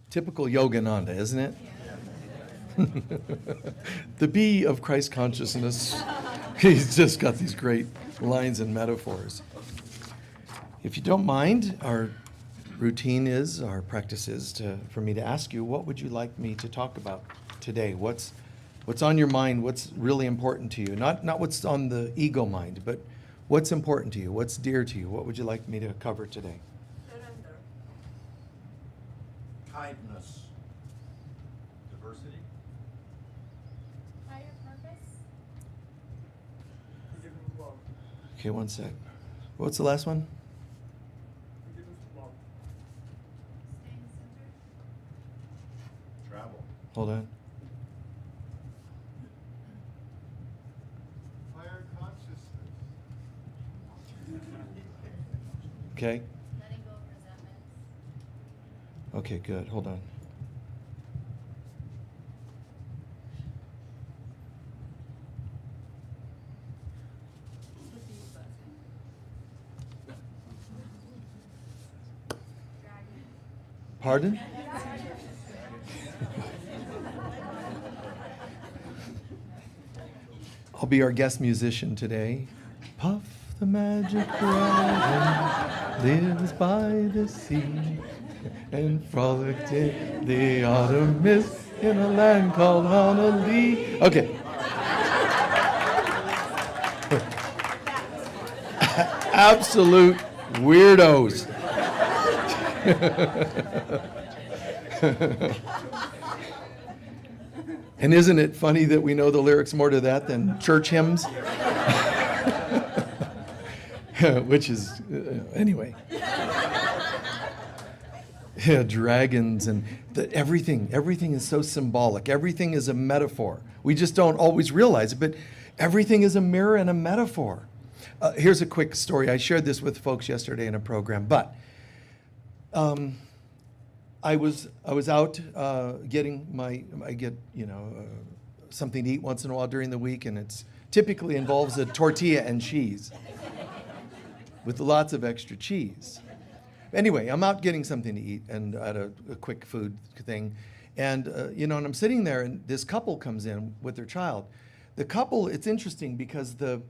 Typical Yogananda, isn't it? The bee of Christ consciousness. He's just got these great lines and metaphors. If you don't mind, our practice is for me to ask you, what would you like me to talk about today? What's on your mind? What's really important to you? Not what's on the ego mind, but what's important to you? What's dear to you? What would you like me to cover today? Surrender. Kindness. Diversity. Higher purpose. Forgiveness of love. Okay, one sec. What's the last one? Forgiveness of love. Staying centered. Travel. Hold on. Higher consciousness. Okay. Letting go of resentments. Okay, good. Hold on. Pardon? I'll be our guest musician today. Puff the magic dragon lives by the sea and frolicked in the autumn mist in a land called Honolulu. Okay. Absolute weirdos. And isn't it funny that we know the lyrics more to that than church hymns? Which is, anyway. Yeah, dragons and everything is so symbolic. Everything is a metaphor. We just don't always realize it, but everything is a mirror and a metaphor. Here's a quick story. I shared this with folks yesterday in a program, but I was out getting I get something to eat once in a while during the week, and it's typically involves a tortilla and cheese with lots of extra cheese. Anyway, I'm out getting something to eat and at a quick food thing, and and I'm sitting there, and this couple comes in with their child. The couple, it's interesting because the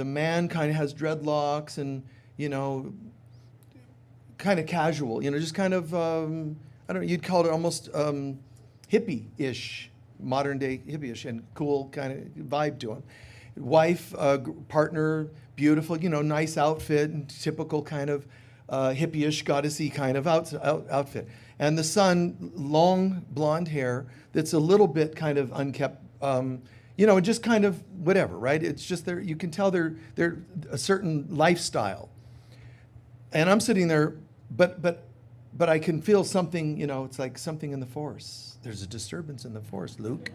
man kind of has dreadlocks and kind of casual, just kind of, I don't know, you'd call it almost hippie-ish, modern day hippie-ish, and cool kind of vibe to him. Wife, partner, beautiful, nice outfit, and typical kind of hippie-ish, goddessy kind of outfit. And the son, long blonde hair that's a little bit kind of unkept, just kind of whatever, right? It's just you can tell they're a certain lifestyle. And I'm sitting there, but I can feel something, it's like something in the force. There's a disturbance in the force, Luke.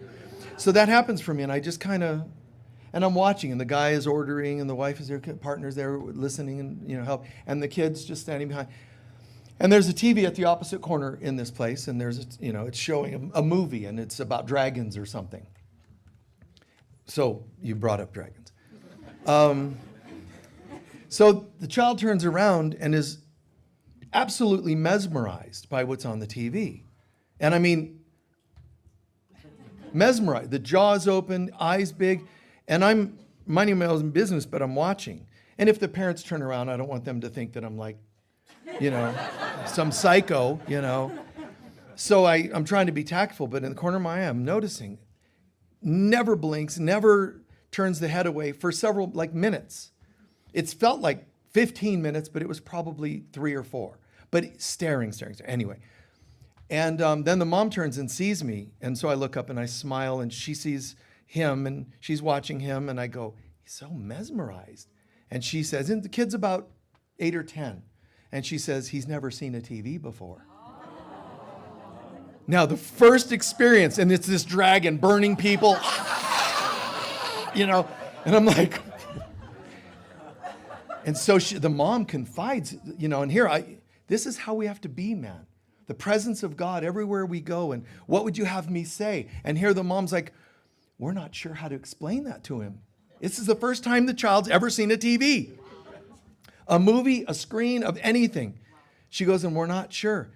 So that happens for me, and I just kind of, and I'm watching, and the guy is ordering, and the wife is there, partner's there listening, and help, and the kid's just standing behind. And there's a TV at the opposite corner in this place, and there's it's showing a movie, and it's about dragons or something. So you brought up dragons. So the child turns around and is absolutely mesmerized by what's on the TV. And I mean, mesmerized. The jaw's open, eyes big, and I'm minding my own business, but I'm watching. And if the parents turn around, I don't want them to think that I'm like, some psycho, So I'm trying to be tactful, but in the corner of my eye, I'm noticing, never blinks, never turns the head away for several, minutes. It's felt like 15 minutes, but it was probably 3 or 4. But staring. Anyway. And then the mom turns and sees me. And so I look up and I smile, and she sees him, and she's watching him. And I go, he's so mesmerized. And she says, and the kid's about 8 or 10. And she says, he's never seen a TV before. Now, the first experience, and it's this dragon burning people, and I'm like, and so the mom confides, and here, this is how we have to be, man. The presence of God everywhere we go, and what would you have me say? And here the mom's like, we're not sure how to explain that to him. This is the first time the child's ever seen a TV, a movie, a screen of anything. She goes, and we're not sure.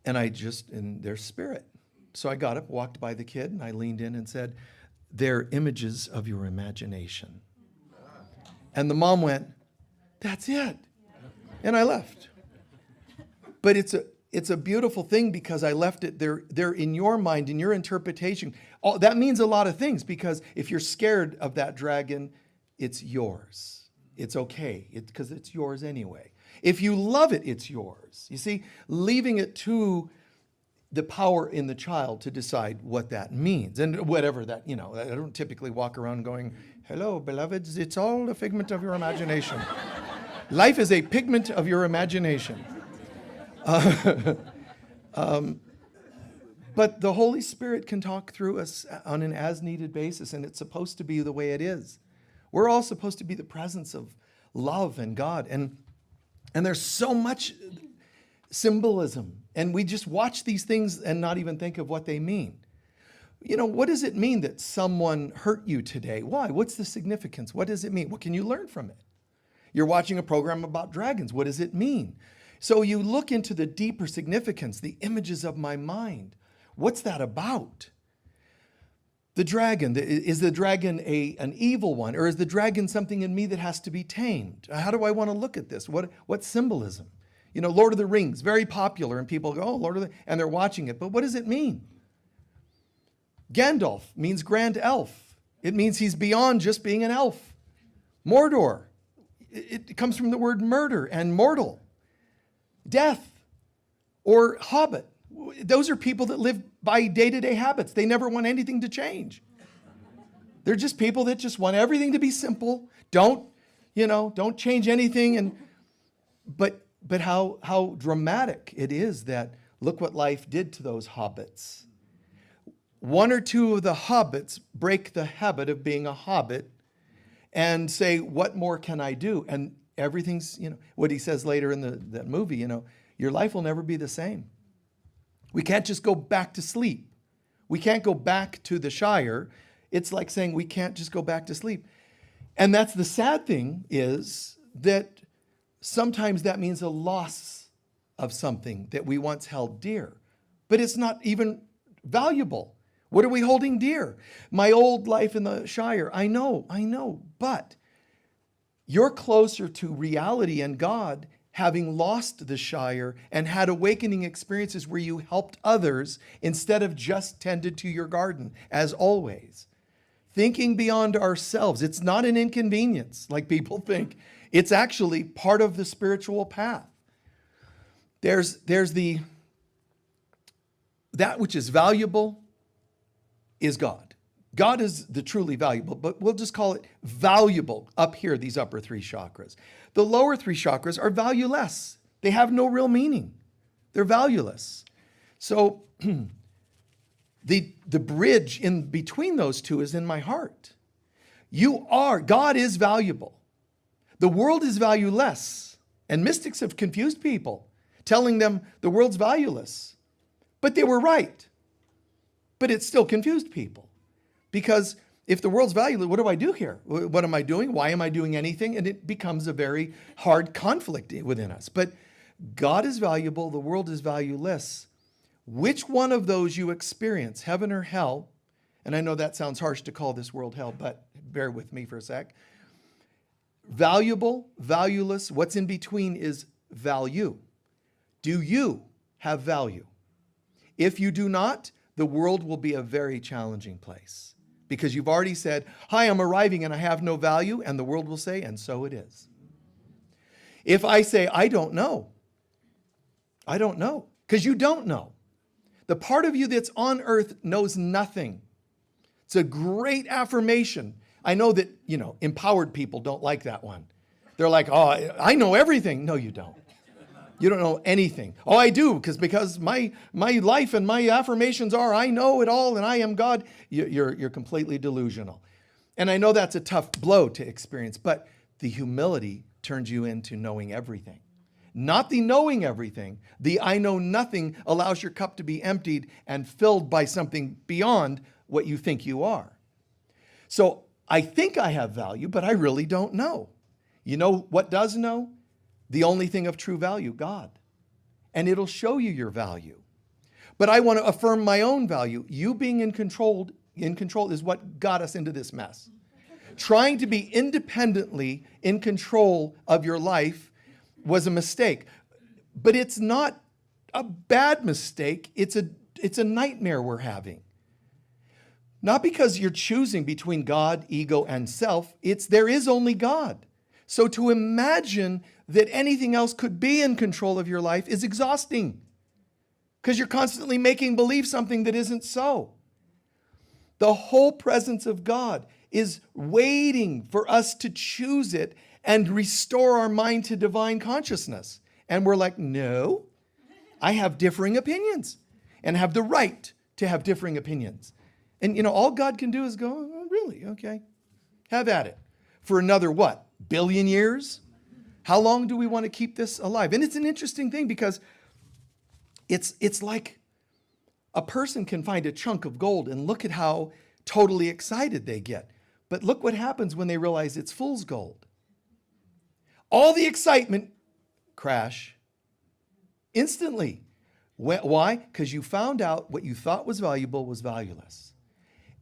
in their spirit. So I got up, walked by the kid, and I leaned in and said, they're images of your imagination. And the mom went, that's it. And I left. But it's a beautiful thing because I left it there. They're in your mind, in your interpretation. That means a lot of things, because if you're scared of that dragon, it's yours. It's okay, because it's yours anyway. If you love it, it's yours. You see, leaving it to the power in the child to decide what that means. And whatever that, I don't typically walk around going, hello, beloveds, it's all a figment of your imagination. Life is a pigment of your imagination. But the Holy Spirit can talk through us on an as-needed basis, and it's supposed to be the way it is. We're all supposed to be the presence of love and God. And there's so much symbolism, and we just watch these things and not even think of what they mean. What does it mean that someone hurt you today? Why? What's the significance? What does it mean? What can you learn from it? You're watching a program about dragons. What does it mean? So you look into the deeper significance, the images of my mind. What's that about? The dragon, is the dragon an evil one? Or is the dragon something in me that has to be tamed? How do I want to look at this? What symbolism? Lord of the Rings, very popular, and people go, oh, Lord of the, and they're watching it. But what does it mean? Gandalf means grand elf. It means he's beyond just being an elf. Mordor, it comes from the word murder and mortal. Death or hobbit, those are people that live by day-to-day habits. They never want anything to change. They're just people that just want everything to be simple. Don't change anything. But how dramatic it is that look what life did to those hobbits. One or two of the hobbits break the habit of being a hobbit and say, what more can I do? And everything's, what he says later in that movie, your life will never be the same. We can't just go back to sleep. We can't go back to the Shire. It's like saying we can't just go back to sleep. And that's the sad thing, is that sometimes that means a loss of something that we once held dear. But it's not even valuable. What are we holding dear? My old life in the Shire, I know, but you're closer to reality and God having lost the Shire and had awakening experiences where you helped others instead of just tended to your garden, as always. Thinking beyond ourselves. It's not an inconvenience like people think. It's actually part of the spiritual path. There's that which is valuable is God. God is the truly valuable, but we'll just call it valuable up here, these upper three chakras. The lower three chakras are valueless. They have no real meaning. They're valueless. So the bridge in between those two is in my heart. God is valuable. The world is valueless. And mystics have confused people, telling them the world's valueless. But they were right. But it still confused people. Because if the world's valueless, what do I do here? What am I doing? Why am I doing anything? And it becomes a very hard conflict within us. But God is valuable. The world is valueless. Which one of those you experience, heaven or hell, and I know that sounds harsh to call this world hell, but bear with me for a sec. Valuable, valueless, what's in between is value. Do you have value? If you do not, the world will be a very challenging place, because you've already said, hi, I'm arriving and I have no value, and the world will say, and so it is. If I say, I don't know, because you don't know. The part of you that's on earth knows nothing. It's a great affirmation. I know that, empowered people don't like that one. They're like, oh, I know everything. No, you don't. You don't know anything. Oh, I do, because my life and my affirmations are, I know it all and I am God. You're completely delusional. And I know that's a tough blow to experience, but the humility turns you into knowing everything. Not the knowing everything. The I know nothing allows your cup to be emptied and filled by something beyond what you think you are. So I think I have value, but I really don't know. You know what does know? The only thing of true value, God. And it'll show you your value. But I want to affirm my own value. You being in control is what got us into this mess. Trying to be independently in control of your life was a mistake. But it's not a bad mistake. It's a nightmare we're having. Not because you're choosing between God, ego, and self. It's there is only God. So to imagine that anything else could be in control of your life is exhausting, because you're constantly making believe something that isn't so. The whole presence of God is waiting for us to choose it and restore our mind to divine consciousness. And we're like, no, I have differing opinions and have the right to have differing opinions. And all God can do is go, oh, really? Okay. Have at it. For another what? Billion years? How long do we want to keep this alive? And it's an interesting thing, because it's like a person can find a chunk of gold and look at how totally excited they get. But look what happens when they realize it's fool's gold. All the excitement crash instantly. Why? Because you found out what you thought was valuable was valueless.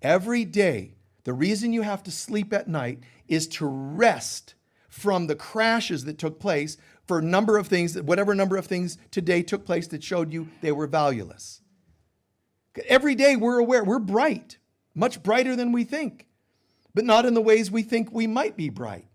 Every day, the reason you have to sleep at night is to rest from the crashes that took place for whatever number of things today took place that showed you they were valueless. Every day we're aware, we're bright, much brighter than we think, but not in the ways we think we might be bright.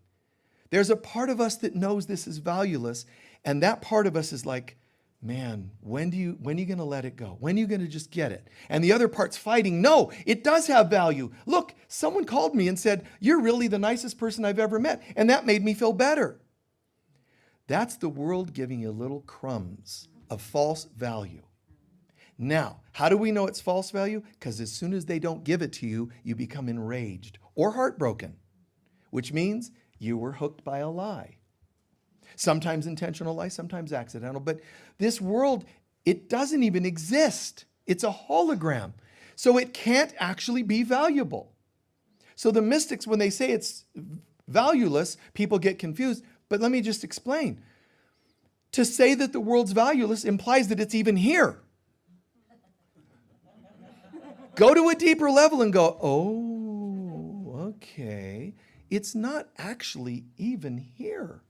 There's a part of us that knows this is valueless, and that part of us is like, man, when are you going to let it go? When are you going to just get it? And the other part's fighting, no, it does have value. Look, someone called me and said, you're really the nicest person I've ever met, and that made me feel better. That's the world giving you little crumbs of false value. Now, how do we know it's false value? Because as soon as they don't give it to you, you become enraged or heartbroken, which means you were hooked by a lie. Sometimes intentional lie, sometimes accidental. But this world, it doesn't even exist. It's a hologram. So it can't actually be valuable. So the mystics, when they say it's valueless, people get confused. But let me just explain. To say that the world's valueless implies that it's even here. Go to a deeper level and go, oh, okay. It's not actually even here.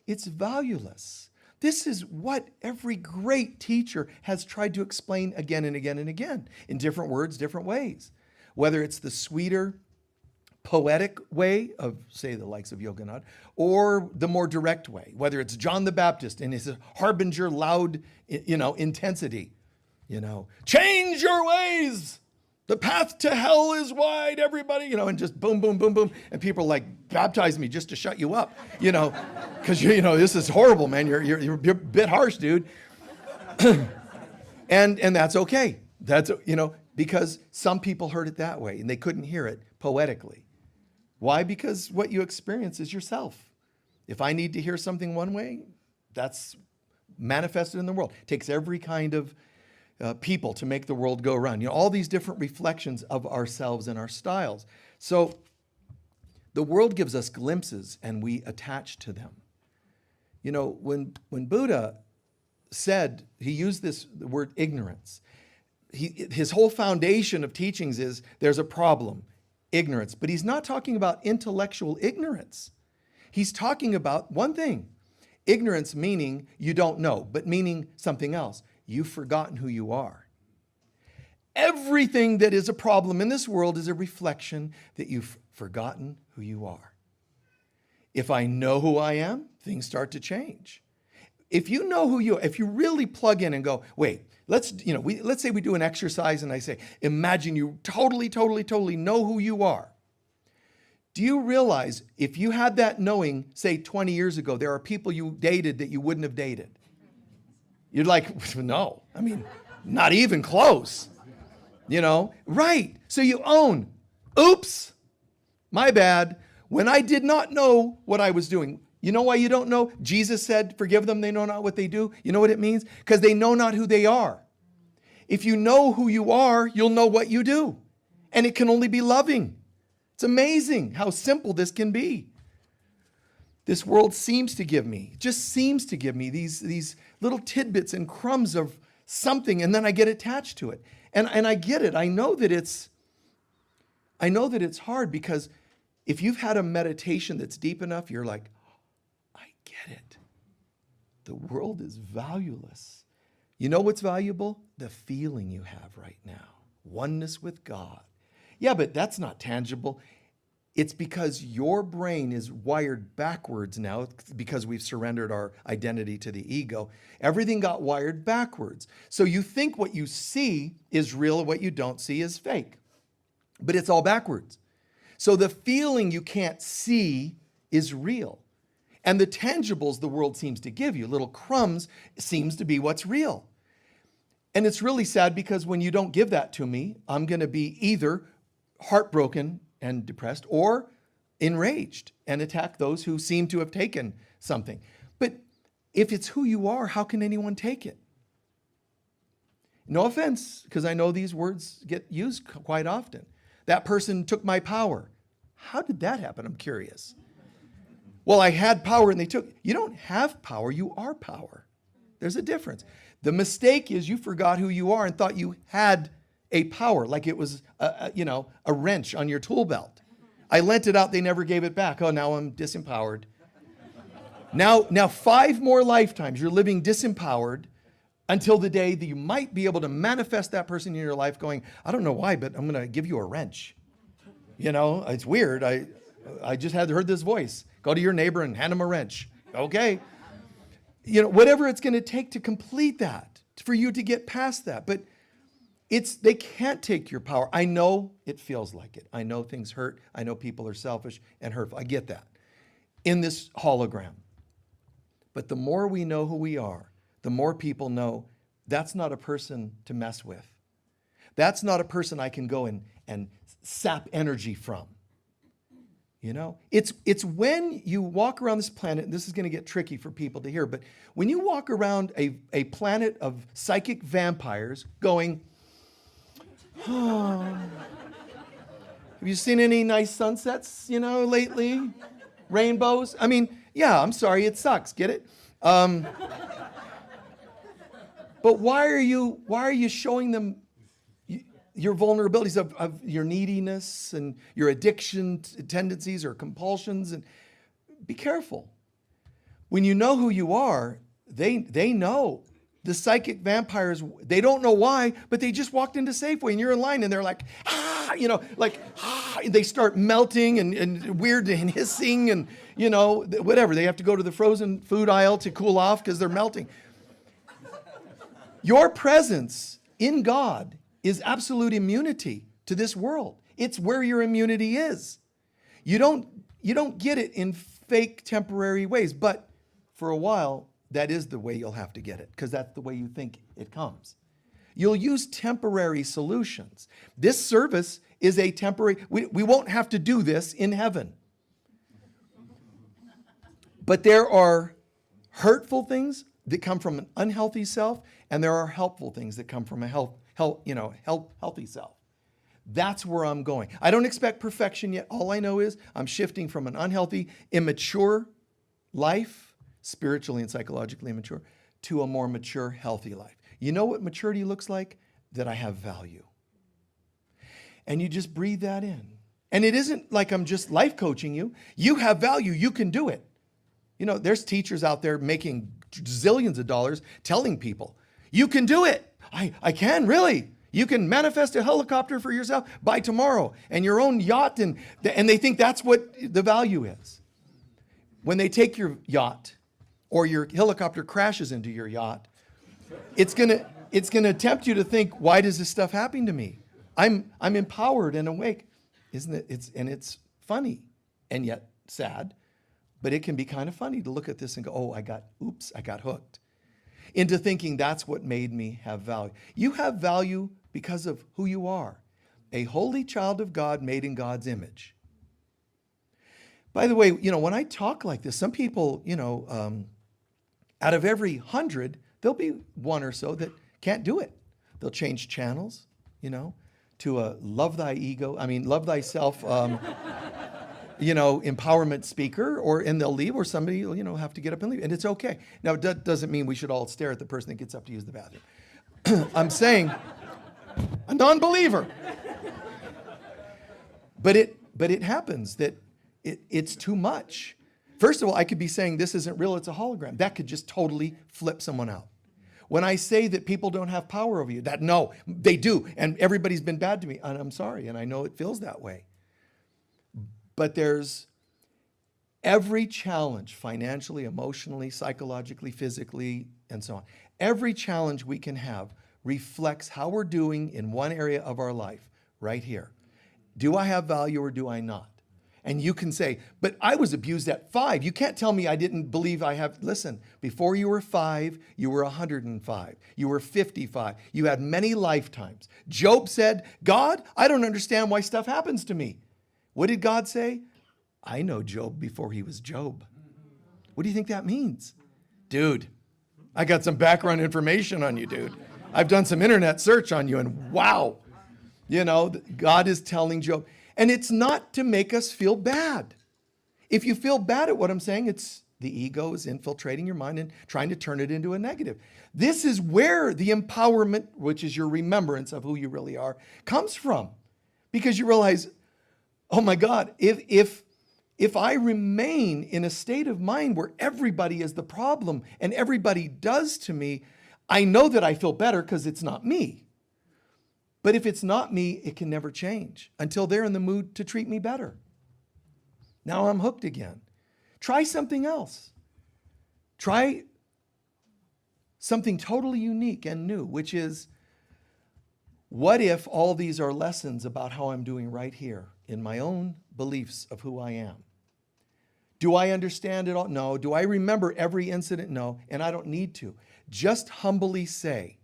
It's valueless. This is what every great teacher has tried to explain again and again and again, in different words, different ways. Whether it's the sweeter, poetic way of, say, the likes of Yogananda, or the more direct way, whether it's John the Baptist and his harbinger loud, intensity, change your ways. The path to hell is wide, everybody, and just boom, boom, boom, boom. And people are like, baptize me just to shut you up, because, this is horrible, man. You're a bit harsh, dude. and that's okay. That's, because some people heard it that way and they couldn't hear it poetically. Why? Because what you experience is yourself. If I need to hear something one way, that's manifested in the world. It takes every kind of people to make the world go around. All these different reflections of ourselves and our styles. So the world gives us glimpses and we attach to them. When Buddha said, he used the word ignorance. His whole foundation of teachings is there's a problem, ignorance. But he's not talking about intellectual ignorance. He's talking about one thing, ignorance meaning you don't know, but meaning something else. You've forgotten who you are. Everything that is a problem in this world is a reflection that you've forgotten who you are. If I know who I am, things start to change. If you know who you are, if you really plug in and go, wait, let's say we do an exercise and I say, imagine you totally know who you are. Do you realize if you had that knowing, say 20 years ago, there are people you dated that you wouldn't have dated? You're like, no, not even close, right. So you own, oops, my bad. When I did not know what I was doing, you know why you don't know? Jesus said, forgive them, they know not what they do. You know what it means? Because they know not who they are. If you know who you are, you'll know what you do. And it can only be loving. It's amazing how simple this can be. This world seems to give me these little tidbits and crumbs of something, and then I get attached to it. And I get it. I know that it's hard, because if you've had a meditation that's deep enough, you're like, I get it. The world is valueless. You know what's valuable? The feeling you have right now. Oneness with God. Yeah, but that's not tangible. It's because your brain is wired backwards now, because we've surrendered our identity to the ego. Everything got wired backwards. So you think what you see is real, and what you don't see is fake. But it's all backwards. So the feeling you can't see is real. And the tangibles the world seems to give you, little crumbs, seems to be what's real. And it's really sad, because when you don't give that to me, I'm going to be either heartbroken and depressed, or enraged and attack those who seem to have taken something. But if it's who you are, how can anyone take it? No offense, because I know these words get used quite often. That person took my power. How did that happen? I'm curious. Well, I had power and they took. You don't have power, you are power. There's a difference. The mistake is you forgot who you are and thought you had a power, like it was a wrench on your tool belt. I lent it out, they never gave it back. Oh, now I'm disempowered. Now 5 more lifetimes you're living disempowered, until the day that you might be able to manifest that person in your life going, I don't know why, but I'm going to give you a wrench. It's weird. I just heard this voice. Go to your neighbor and hand him a wrench. Okay. Whatever it's going to take to complete that, for you to get past that. But they can't take your power. I know it feels like it. I know things hurt. I know people are selfish and hurtful. I get that in this hologram. But the more we know who we are, the more people know that's not a person to mess with. That's not a person I can go and sap energy from. It's when you walk around this planet, and this is going to get tricky for people to hear, but when you walk around a planet of psychic vampires going, oh, have you seen any nice sunsets, lately? Rainbows? I mean, yeah, I'm sorry, it sucks, get it? But why are you showing them your vulnerabilities of your neediness and your addiction tendencies or compulsions? And be careful. When you know who you are, they know. The psychic vampires, they don't know why, but they just walked into Safeway and you're in line and they're like, they start melting and weird and hissing and, whatever. They have to go to the frozen food aisle to cool off because they're melting. Your presence in God is absolute immunity to this world. It's where your immunity is. You don't get it in fake temporary ways, but for a while, that is the way you'll have to get it, because that's the way you think it comes. You'll use temporary solutions. This service is a temporary, we won't have to do this in heaven. But there are hurtful things that come from an unhealthy self, and there are helpful things that come from a healthy self. That's where I'm going. I don't expect perfection yet. All I know is I'm shifting from an unhealthy, immature life, spiritually and psychologically immature, to a more mature, healthy life. You know what maturity looks like? That I have value. And you just breathe that in. And it isn't like I'm just life coaching you. You have value. You can do it. There's teachers out there making zillions of dollars telling people, you can do it. I can, really. You can manifest a helicopter for yourself by tomorrow and your own yacht. And they think that's what the value is. When they take your yacht or your helicopter crashes into your yacht, it's gonna tempt you to think, why does this stuff happen to me? I'm empowered and awake. Isn't it? It's funny and yet sad, but it can be kind of funny to look at this and go, oh, I got hooked into thinking that's what made me have value. You have value because of who you are, a holy child of God made in God's image. By the way, when I talk like this, some people, out of every 100, there'll be one or so that can't do it. They'll change channels, to a love thyself, empowerment speaker, and they'll leave, or somebody, have to get up and leave, and it's okay. Now, that doesn't mean we should all stare at the person that gets up to use the bathroom. I'm saying a non-believer. But it happens that it's too much. First of all, I could be saying this isn't real, it's a hologram. That could just totally flip someone out. When I say that people don't have power over you, that no, they do, and everybody's been bad to me, and I'm sorry, and I know it feels that way. But there's every challenge, financially, emotionally, psychologically, physically, and so on. Every challenge we can have reflects how we're doing in one area of our life, right here. Do I have value or do I not? And you can say, but I was abused at 5. You can't tell me I didn't believe I have. Listen, before you were 5, you were 105. You were 55. You had many lifetimes. Job said, God, I don't understand why stuff happens to me. What did God say? I know Job before he was Job. What do you think that means? Dude, I got some background information on you, dude. I've done some internet search on you, and wow. God is telling Job. And it's not to make us feel bad. If you feel bad at what I'm saying, it's the ego is infiltrating your mind and trying to turn it into a negative. This is where the empowerment, which is your remembrance of who you really are, comes from. Because you realize, oh my God, if I remain in a state of mind where everybody is the problem and everybody does to me, I know that I feel better because it's not me. But if it's not me, it can never change until they're in the mood to treat me better. Now I'm hooked again. Try something else. Try something totally unique and new, which is, what if all these are lessons about how I'm doing right here in my own beliefs of who I am? Do I understand it all? No. Do I remember every incident? No. And I don't need to. Just humbly say,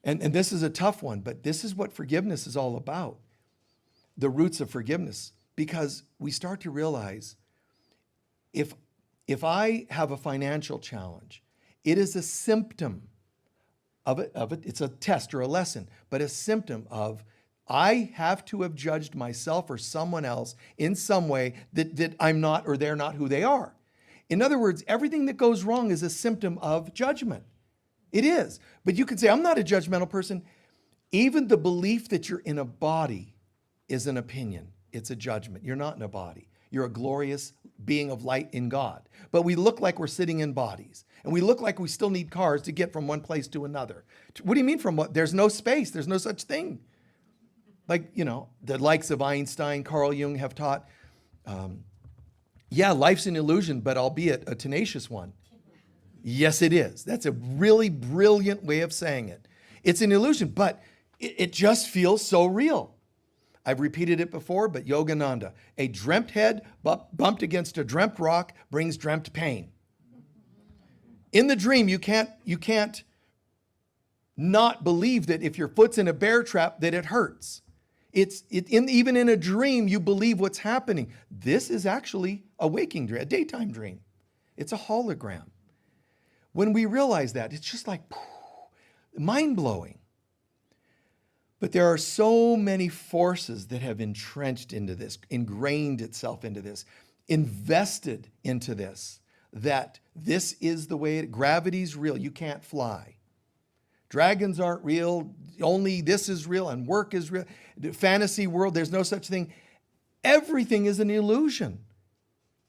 and this is a tough one, but this is what forgiveness is all about. The roots of forgiveness. Because we start to realize if I have a financial challenge, it is a symptom of it. It's a test or a lesson, but a symptom of I have to have judged myself or someone else in some way that I'm not or they're not who they are. In other words, everything that goes wrong is a symptom of judgment. It is. But you can say, I'm not a judgmental person. Even the belief that you're in a body is an opinion. It's a judgment. You're not in a body. You're a glorious being of light in God. But we look like we're sitting in bodies. And we look like we still need cars to get from one place to another. What do you mean from what? There's no space. There's no such thing. Like, the likes of Einstein, Carl Jung have taught, life's an illusion, but albeit a tenacious one. Yes, it is. That's a really brilliant way of saying it. It's an illusion, but it just feels so real. I've repeated it before, but Yogananda, a dreamt head bumped against a dreamt rock brings dreamt pain. In the dream, you can't not believe that if your foot's in a bear trap, that it hurts. Even in a dream, you believe what's happening. This is actually a waking dream, a daytime dream. It's a hologram. When we realize that, it's just like mind-blowing. But there are so many forces that have entrenched into this, ingrained itself into this, invested into this, that this is the way gravity's real. You can't fly. Dragons aren't real. Only this is real and work is real. The fantasy world, there's no such thing. Everything is an illusion.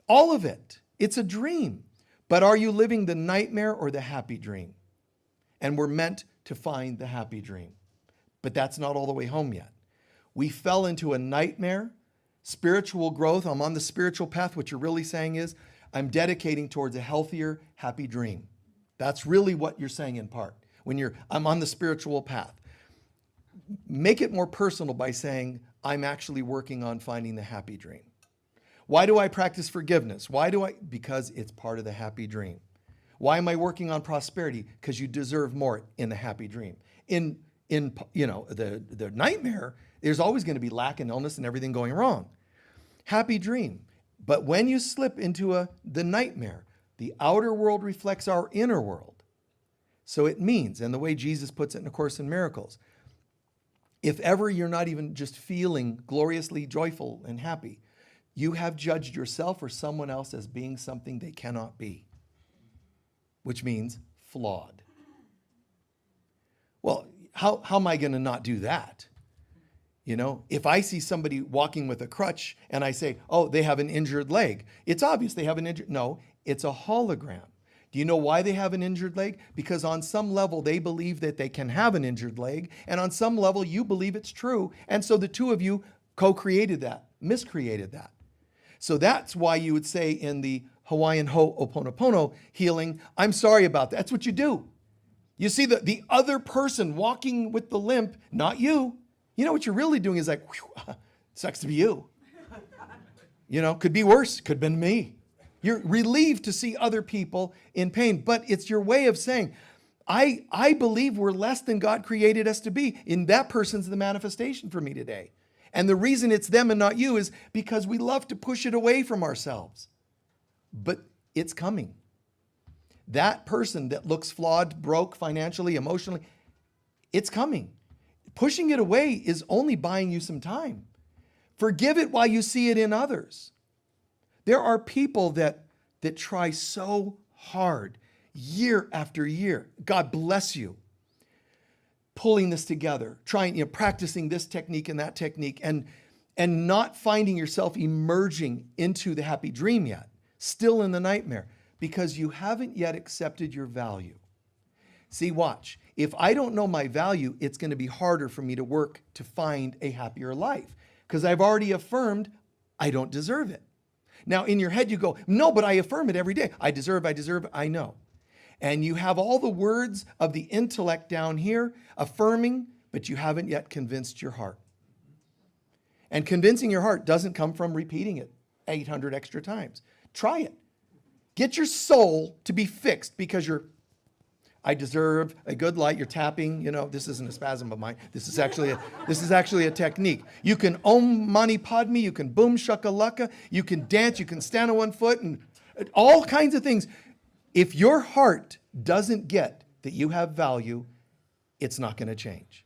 All of it. It's a dream. But are you living the nightmare or the happy dream? And we're meant to find the happy dream. But that's not all the way home yet. We fell into a nightmare, spiritual growth. I'm on the spiritual path. What you're really saying is, I'm dedicating towards a healthier, happy dream. That's really what you're saying in part. I'm on the spiritual path. Make it more personal by saying, I'm actually working on finding the happy dream. Why do I practice forgiveness? Because it's part of the happy dream. Why am I working on prosperity? Because you deserve more in the happy dream. In the nightmare, there's always going to be lack and illness and everything going wrong. Happy dream. But when you slip into the nightmare, the outer world reflects our inner world. So it means, and the way Jesus puts it in A Course in Miracles, if ever you're not even just feeling gloriously joyful and happy, you have judged yourself or someone else as being something they cannot be, which means flawed. Well, how am I going to not do that? You know, if I see somebody walking with a crutch and I say, oh, they have an injured leg, it's obvious they have an injured. No, it's a hologram. Do you know why they have an injured leg? Because on some level they believe that they can have an injured leg, and on some level you believe it's true. And so the two of you co-created that, miscreated that. So that's why you would say in the Hawaiian Ho'oponopono healing, I'm sorry about that. That's what you do. You see the other person walking with the limp, not you. You know what you're really doing is like, whew, sucks to be you. You know, could be worse, could have been me. You're relieved to see other people in pain, but it's your way of saying, I believe we're less than God created us to be. And that person's the manifestation for me today. And the reason it's them and not you is because we love to push it away from ourselves. But it's coming. That person that looks flawed, broke financially, emotionally, it's coming. Pushing it away is only buying you some time. Forgive it while you see it in others. There are people that try so hard year after year. God bless you. Pulling this together, trying, practicing this technique and that technique, and not finding yourself emerging into the happy dream yet, still in the nightmare, because you haven't yet accepted your value. See, watch. If I don't know my value, it's going to be harder for me to work to find a happier life, because I've already affirmed I don't deserve it. Now, in your head, you go, no, but I affirm it every day. I deserve, I know. And you have all the words of the intellect down here affirming, but you haven't yet convinced your heart. And convincing your heart doesn't come from repeating it 800 extra times. Try it. Get your soul to be fixed because I deserve a good light. You're tapping, this isn't a spasm of mine. This is actually a technique. You can Om Mani Padme, you can Boom Shakalaka, you can dance, you can stand on one foot, and all kinds of things. If your heart doesn't get that you have value, it's not going to change.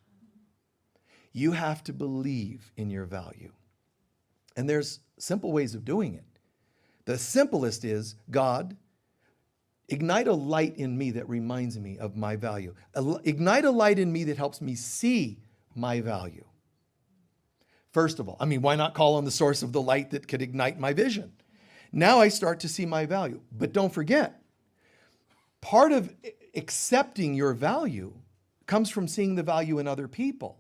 You have to believe in your value. And there's simple ways of doing it. The simplest is, God, ignite a light in me that reminds me of my value. Ignite a light in me that helps me see my value. First of all, why not call on the source of the light that could ignite my vision? Now I start to see my value. But don't forget, part of accepting your value comes from seeing the value in other people.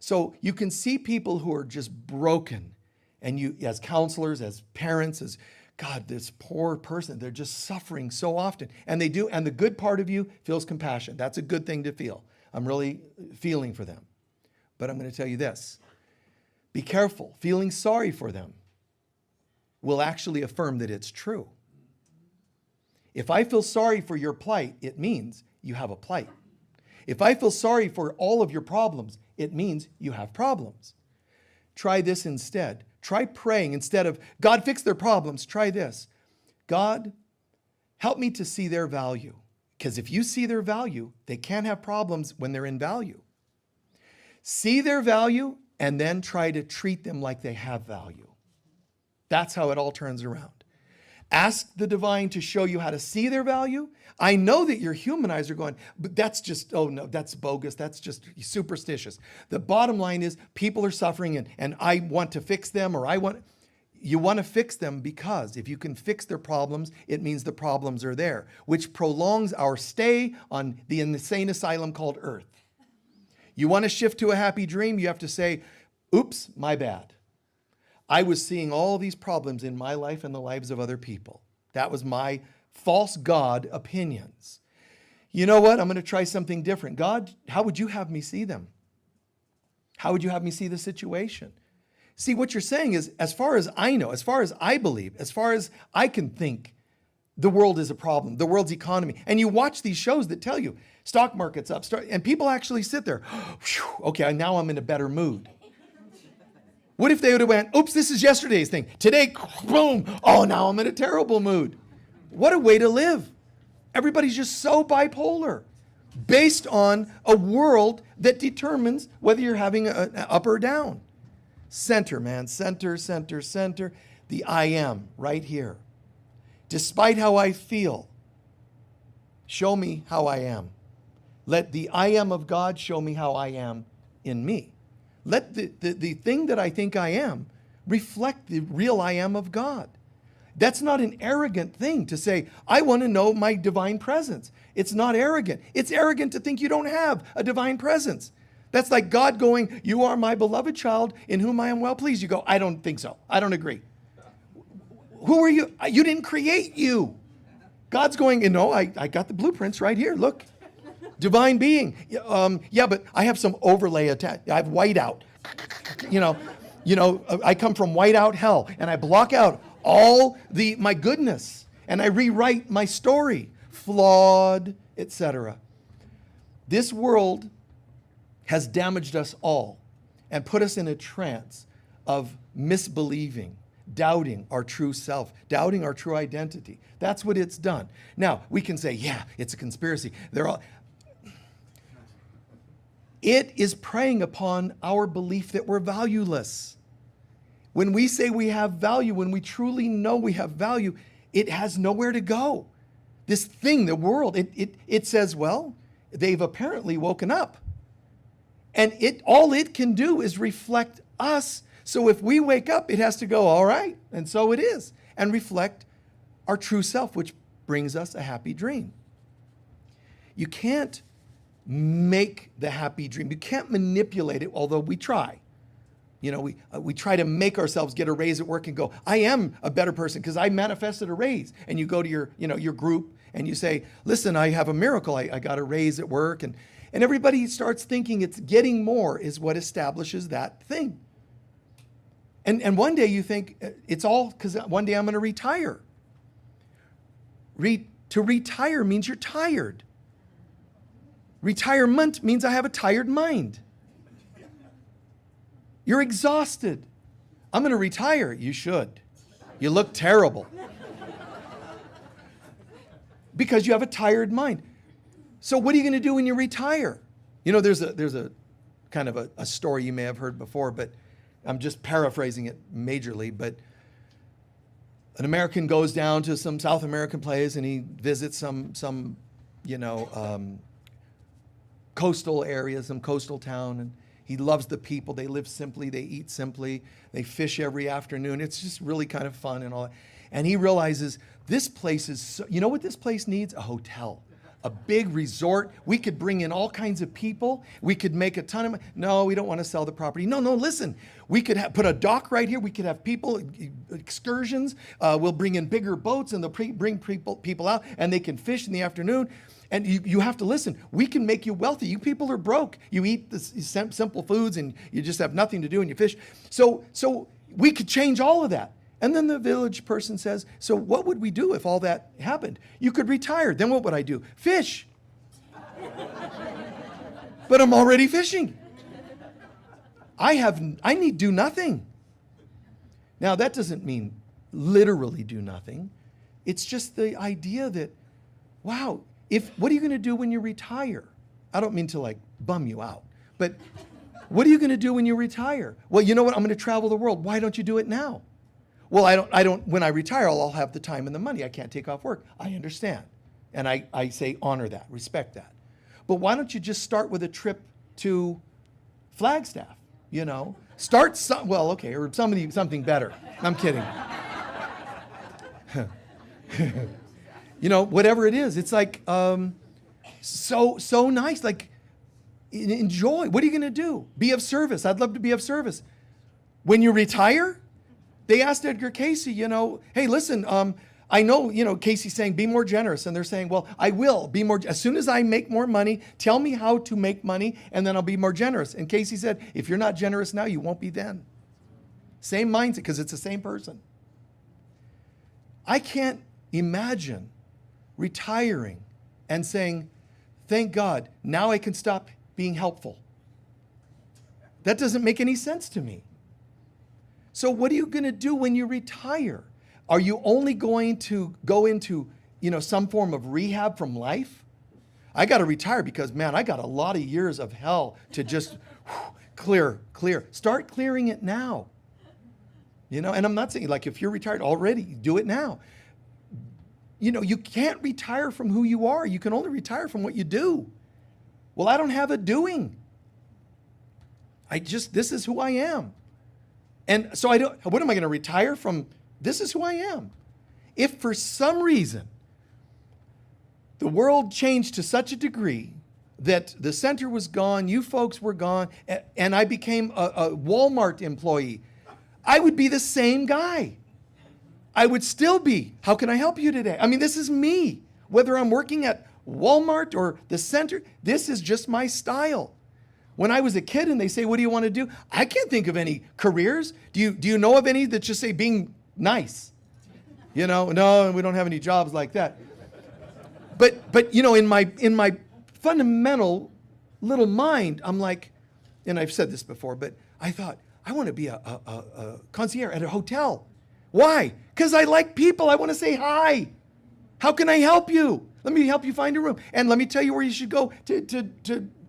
So you can see people who are just broken, and you, as counselors, as parents, as God, this poor person, they're just suffering so often. And they do, and the good part of you feels compassion. That's a good thing to feel. I'm really feeling for them. But I'm going to tell you this. Be careful. Feeling sorry for them will actually affirm that it's true. If I feel sorry for your plight, it means you have a plight. If I feel sorry for all of your problems, it means you have problems. Try this instead. Try praying instead of, God, fix their problems. Try this. God, help me to see their value. Because if you see their value, they can't have problems when they're in value. See their value and then try to treat them like they have value. That's how it all turns around. Ask the divine to show you how to see their value. I know that your human eyes are going, but that's just, oh no, that's bogus. That's just superstitious. The bottom line is people are suffering and I want to fix them, or you want to fix them because if you can fix their problems, it means the problems are there, which prolongs our stay on the insane asylum called Earth. You want to shift to a happy dream, you have to say, oops, my bad. I was seeing all these problems in my life and the lives of other people. That was my false God opinions. You know what? I'm going to try something different. God, how would you have me see them? How would you have me see the situation? See, what you're saying is, as far as I know, as far as I believe, as far as I can think, the world is a problem, the world's economy. And you watch these shows that tell you, stock market's up, and people actually sit there, okay, now I'm in a better mood. What if they would have went, oops, this is yesterday's thing. Today, boom, oh, now I'm in a terrible mood. What a way to live. Everybody's just so bipolar based on a world that determines whether you're having an up or down. Center, man, center, center, center. The I am right here. Despite how I feel, show me how I am. Let the I am of God show me how I am in me. Let the thing that I think I am reflect the real I am of God. That's not an arrogant thing to say, I want to know my divine presence. It's not arrogant. It's arrogant to think you don't have a divine presence. That's like God going, you are my beloved child in whom I am well pleased. You go, I don't think so. I don't agree. Who are you? You didn't create you. God's going, I got the blueprints right here. Look. Divine being. Yeah, but I have some overlay attached. I have whiteout. I come from whiteout hell, and I block out all my goodness, and I rewrite my story, flawed, etc. This world has damaged us all and put us in a trance of misbelieving, doubting our true self, doubting our true identity. That's what it's done. Now, we can say, yeah, it's a conspiracy. It is preying upon our belief that we're valueless. When we say we have value, when we truly know we have value, it has nowhere to go. This thing, the world, it says, well, they've apparently woken up. And all it can do is reflect us. So if we wake up, it has to go, all right, and so it is, and reflect our true self, which brings us a happy dream. You can't make the happy dream. You can't manipulate it, although we try. We try to make ourselves get a raise at work and go, I am a better person because I manifested a raise. And you go to your group and you say, listen, I have a miracle. I got a raise at work. And everybody starts thinking it's getting more is what establishes that thing. And one day you think it's all because one day I'm going to retire. To retire means you're tired. Retirement means I have a tired mind. You're exhausted. I'm going to retire. You should. You look terrible. Because you have a tired mind. So what are you going to do when you retire? There's a kind of a story you may have heard before, but I'm just paraphrasing it majorly. But an American goes down to some South American place and he visits some coastal area, some coastal town, and he loves the people. They live simply. They eat simply. They fish every afternoon. It's just really kind of fun and all that. And he realizes this place is, you know what this place needs? A hotel, a big resort. We could bring in all kinds of people. We could make a ton of money. No, we don't want to sell the property. No, listen. We could put a dock right here. We could have people, excursions. We'll bring in bigger boats and they'll bring people out and they can fish in the afternoon. And you have to listen. We can make you wealthy. You people are broke. You eat this simple foods and you just have nothing to do and you fish. So we could change all of that. And then the village person says, so what would we do if all that happened? You could retire. Then what would I do? Fish. But I'm already fishing. I need do nothing. Now that doesn't mean literally do nothing. It's just the idea that, wow, what are you going to do when you retire? I don't mean to bum you out, but what are you going to do when you retire? Well, you know what? I'm going to travel the world. Why don't you do it now? Well, I don't, when I retire, I'll have the time and the money. I can't take off work. I understand. And I say honor that, respect that. But why don't you just start with a trip to Flagstaff, Start or something better. I'm kidding. Whatever it is, it's so nice. Enjoy. What are you going to do? Be of service. I'd love to be of service. When you retire, they asked Edgar Cayce, hey, listen, I know, Casey's saying, be more generous. And they're saying, well, I will be more. As soon as I make more money, tell me how to make money, and then I'll be more generous. And Cayce said, if you're not generous now, you won't be then. Same mindset, because it's the same person. I can't imagine retiring and saying, thank God, now I can stop being helpful. That doesn't make any sense to me. So what are you going to do when you retire? Are you only going to go into, some form of rehab from life? I got to retire because, man, I got a lot of years of hell to just clear. Start clearing it now. And I'm not saying if you're retired already, do it now. You can't retire from who you are. You can only retire from what you do. Well, I don't have a doing. This is who I am. And so what am I going to retire from? This is who I am. If for some reason the world changed to such a degree that the center was gone, you folks were gone, and I became a Walmart employee, I would be the same guy. I would still be, how can I help you today? I mean, this is me. Whether I'm working at Walmart or the center, this is just my style. When I was a kid and they say, what do you want to do? I can't think of any careers. Do you know of any that just say being nice? You know, no, we don't have any jobs like that. But you know, in my fundamental little mind, I'm like, and I've said this before, but I thought, I want to be a concierge at a hotel. Why? Because I like people. I want to say hi. How can I help you? Let me help you find a room. And let me tell you where you should go to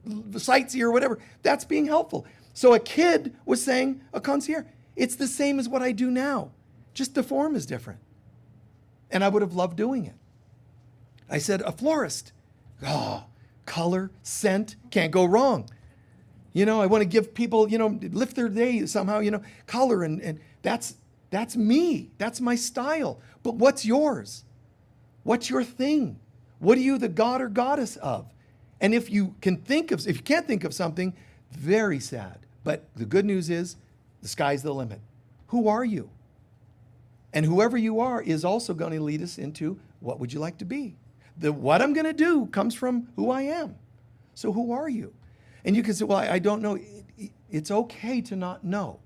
sightsee or whatever. That's being helpful. So a kid was saying a concierge. It's the same as what I do now. Just the form is different. And I would have loved doing it. I said a florist. Oh, color, scent, can't go wrong. You know, I want to give people, you know, lift their day somehow, you know, color and that's me. That's my style. But what's yours? What's your thing? What are you the god or goddess of? And if you can't think of something, very sad. But the good news is the sky's the limit. Who are you? And whoever you are is also going to lead us into what would you like to be? What I'm going to do comes from who I am. So who are you? And you can say, well, I don't know. It's okay to not know.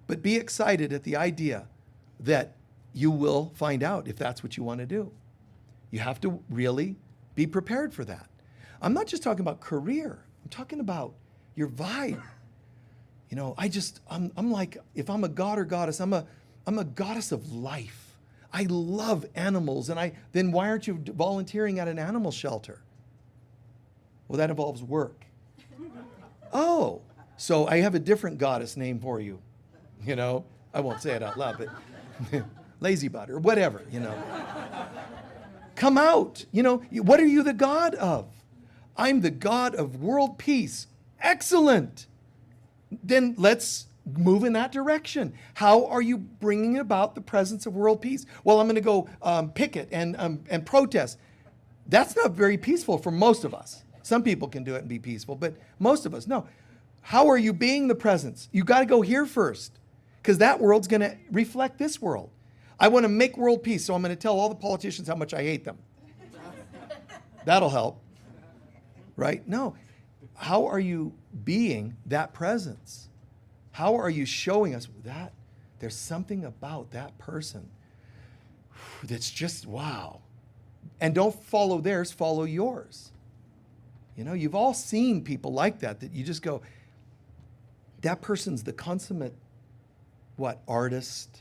But be excited at the idea that you will find out if that's what you want to do. You have to really be prepared for that. I'm not just talking about career. I'm talking about your vibe. You know, I'm like, if I'm a god or goddess, I'm a goddess of life. I love animals. And then why aren't you volunteering at an animal shelter? Well, that involves work. Oh, so I have a different goddess name for you. You know, I won't say it out loud, but lazy butt or whatever, you know. Come out. You know, what are you the god of? I'm the god of world peace. Excellent. Then let's move in that direction. How are you bringing about the presence of world peace? Well, I'm going to go picket and protest. That's not very peaceful for most of us. Some people can do it and be peaceful, but most of us, no. How are you being the presence? You got to go here first, because that world's going to reflect this world. I want to make world peace, so I'm going to tell all the politicians how much I hate them. That'll help, right? No. How are you being that presence? How are you showing us that there's something about that person that's just wow? And don't follow theirs, follow yours. You know, you've all seen people like that you just go, that person's the consummate, artist,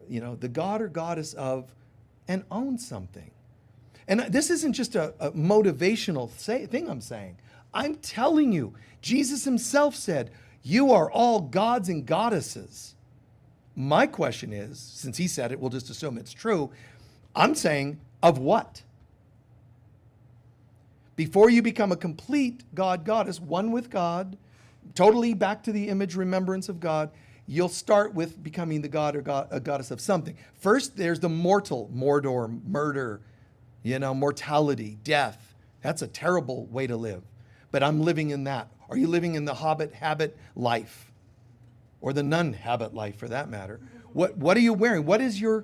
you know, the god or goddess of, and owns something. And this isn't just a motivational thing I'm saying. I'm telling you, Jesus himself said, you are all gods and goddesses. My question is, since he said it, we'll just assume it's true. I'm saying, of what? Before you become a complete god, goddess, one with God, totally back to the image, remembrance of God, you'll start with becoming the god or goddess of something. First, there's the mortal, Mordor, murder, you know, mortality, death. That's a terrible way to live. But I'm living in that. Are you living in the hobbit habit life? Or the nun habit life, for that matter? What are you wearing? What is your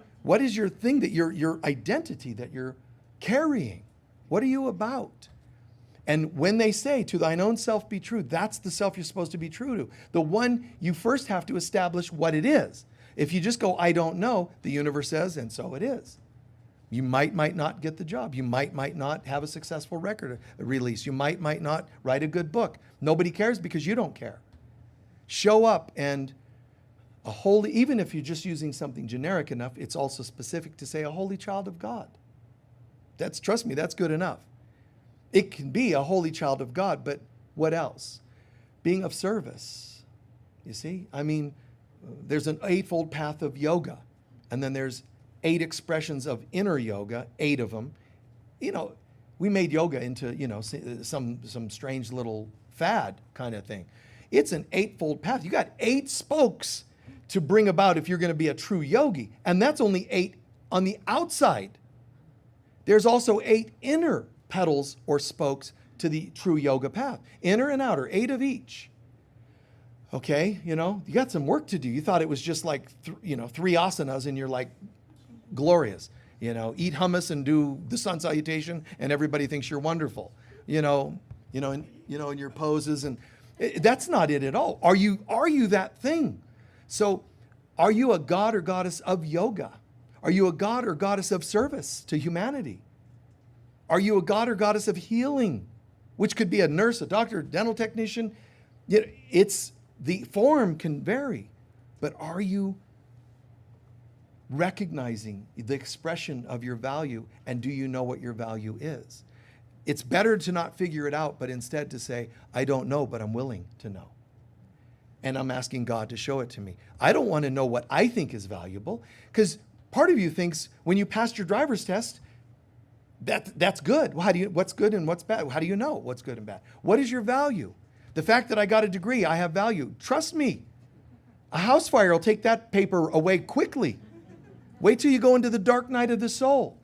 thing that your identity that you're carrying? What are you about? And when they say, to thine own self be true, that's the self you're supposed to be true to. The one you first have to establish what it is. If you just go, I don't know, the universe says, and so it is. You might not get the job. You might not have a successful record release. You might not write a good book. Nobody cares because you don't care. Show up and a holy, even if you're just using something generic enough, it's also specific to say a holy child of God. Trust me, that's good enough. It can be a holy child of God, but what else? Being of service. You see? I mean, there's an eightfold path of yoga, and then there's 8 expressions of inner yoga, 8 of them. You know, We made yoga into, some strange little fad kind of thing. It's an eightfold path. You got 8 spokes to bring about if you're going to be a true yogi. And that's only 8 on the outside. There's also 8 inner pedals or spokes to the true yoga path. Inner and outer, 8 of each. Okay, you got some work to do. You thought it was just like, 3 asanas and you're like glorious. Eat hummus and do the sun salutation and everybody thinks you're wonderful. In your poses, and that's not it at all. Are you that thing? So, are you a god or goddess of yoga? Are you a god or goddess of service to humanity? Are you a god or goddess of healing, which could be a nurse, a doctor, dental technician? The form can vary, but are you recognizing the expression of your value, and do you know what your value is? It's better to not figure it out, but instead to say, I don't know, but I'm willing to know. And I'm asking God to show it to me. I don't want to know what I think is valuable, because part of you thinks when you passed your driver's test, that's good. Well, what's good and what's bad? How do you know what's good and bad? What is your value? The fact that I got a degree, I have value. Trust me, a house fire will take that paper away quickly. Wait till you go into the dark night of the soul.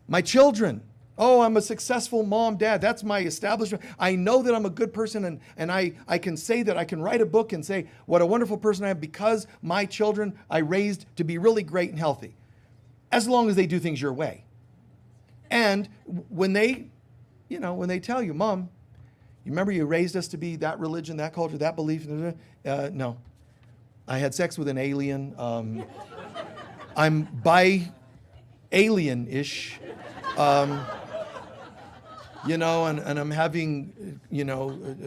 My children, I'm a successful mom, dad. That's my establishment. I know that I'm a good person, and I can say that I can write a book and say what a wonderful person I am because my children I raised to be really great and healthy. As long as they do things your way. And when they tell you, Mom, you remember you raised us to be that religion, that culture, that belief? No. I had sex with an alien. I'm bi-alien-ish. And I'm having,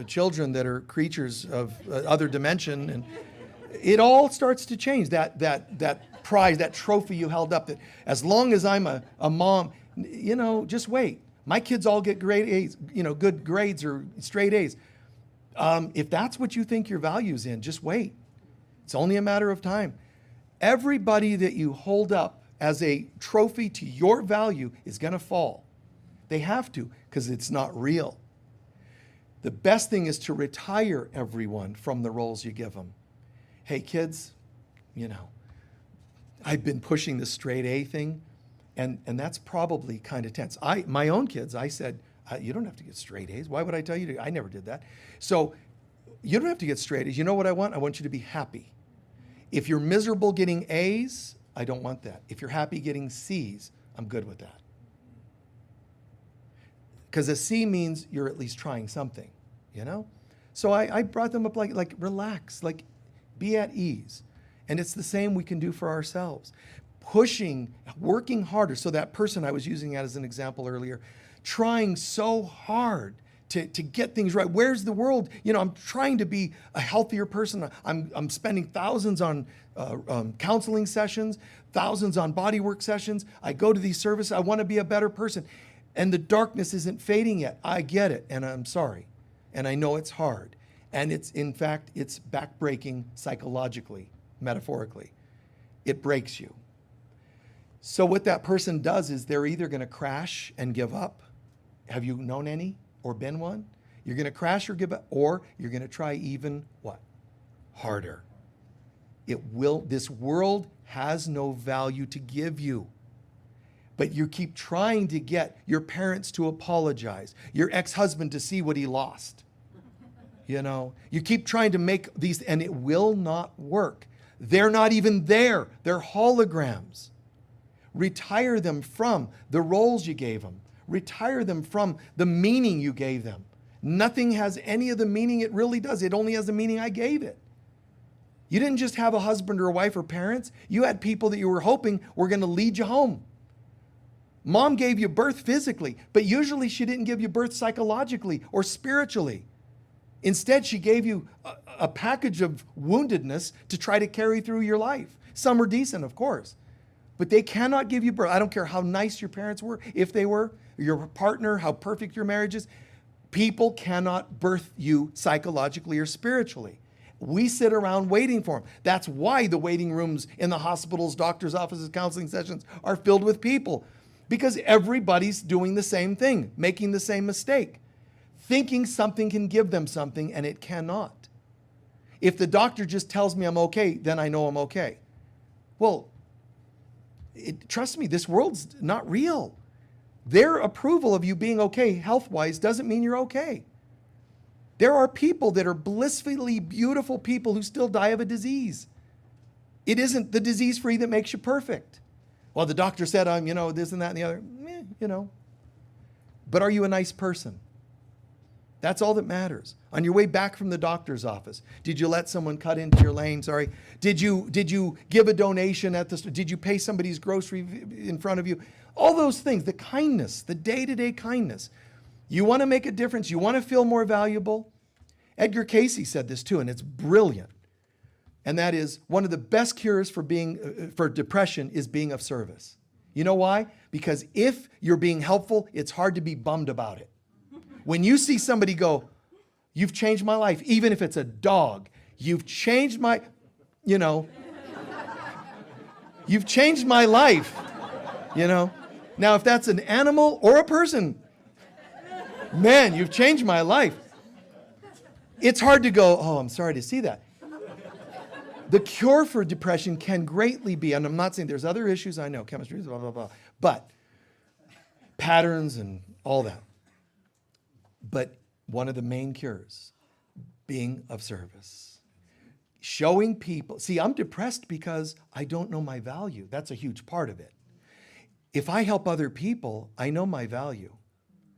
children that are creatures of other dimension. And it all starts to change. That prize, that trophy you held up, that as long as I'm a mom, just wait. My kids all get grade A's, good grades or straight A's. If that's what you think your value's in, just wait. It's only a matter of time. Everybody that you hold up as a trophy to your value is going to fall. They have to, because it's not real. The best thing is to retire everyone from the roles you give them. Hey, kids, I've been pushing the straight A thing, and that's probably kind of tense. My own kids, I said, you don't have to get straight A's. Why would I tell you to? I never did that. So you don't have to get straight A's. You know what I want? I want you to be happy. If you're miserable getting A's, I don't want that. If you're happy getting C's, I'm good with that. Because a C means you're at least trying something, So I brought them up like relax, like be at ease. And it's the same we can do for ourselves. Pushing, working harder. So that person I was using that as an example earlier, trying so hard to get things right. Where's the world? I'm trying to be a healthier person. I'm spending thousands on counseling sessions, thousands on bodywork sessions. I go to these services. I want to be a better person. And the darkness isn't fading yet. I get it, and I'm sorry. And I know it's hard. And it's backbreaking psychologically, metaphorically. It breaks you. So what that person does is they're either going to crash and give up. Have you known any or been one? You're going to crash or give up, or you're going to try even what? Harder. This world has no value to give you. But you keep trying to get your parents to apologize, your ex-husband to see what he lost. You keep trying to make these, and it will not work. They're not even there. They're holograms. Retire them from the roles you gave them. Retire them from the meaning you gave them. Nothing has any of the meaning it really does. It only has the meaning I gave it. You didn't just have a husband or a wife or parents. You had people that you were hoping were going to lead you home. Mom gave you birth physically, but usually she didn't give you birth psychologically or spiritually. Instead, she gave you a package of woundedness to try to carry through your life. Some are decent, of course, but they cannot give you birth. I don't care how nice your parents were, if they were, your partner, how perfect your marriage is. People cannot birth you psychologically or spiritually. We sit around waiting for them. That's why the waiting rooms in the hospitals, doctors' offices, counseling sessions are filled with people. Because everybody's doing the same thing, making the same mistake, thinking something can give them something and it cannot. If the doctor just tells me I'm okay, then I know I'm okay. Well, trust me, this world's not real. Their approval of you being okay health-wise doesn't mean you're okay. There are people that are blissfully beautiful people who still die of a disease. It isn't the disease-free that makes you perfect. Well, the doctor said I'm, this and that and the other. But are you a nice person? That's all that matters. On your way back from the doctor's office, did you let someone cut into your lane? Sorry. Did you give a donation at the store? Did you pay somebody's grocery in front of you? All those things, the kindness, the day-to-day kindness. You want to make a difference? You want to feel more valuable? Edgar Cayce said this too, and it's brilliant. And that is one of the best cures for depression is being of service. You know why? Because if you're being helpful, it's hard to be bummed about it. When you see somebody go, you've changed my life, even if it's a dog, you've changed my life, Now, if that's an animal or a person, man, you've changed my life. It's hard to go, oh, I'm sorry to see that. The cure for depression can greatly be, and I'm not saying there's other issues, I know, chemistry, blah, blah, blah, but patterns and all that. But one of the main cures, being of service. Showing people, see, I'm depressed because I don't know my value. That's a huge part of it. If I help other people, I know my value.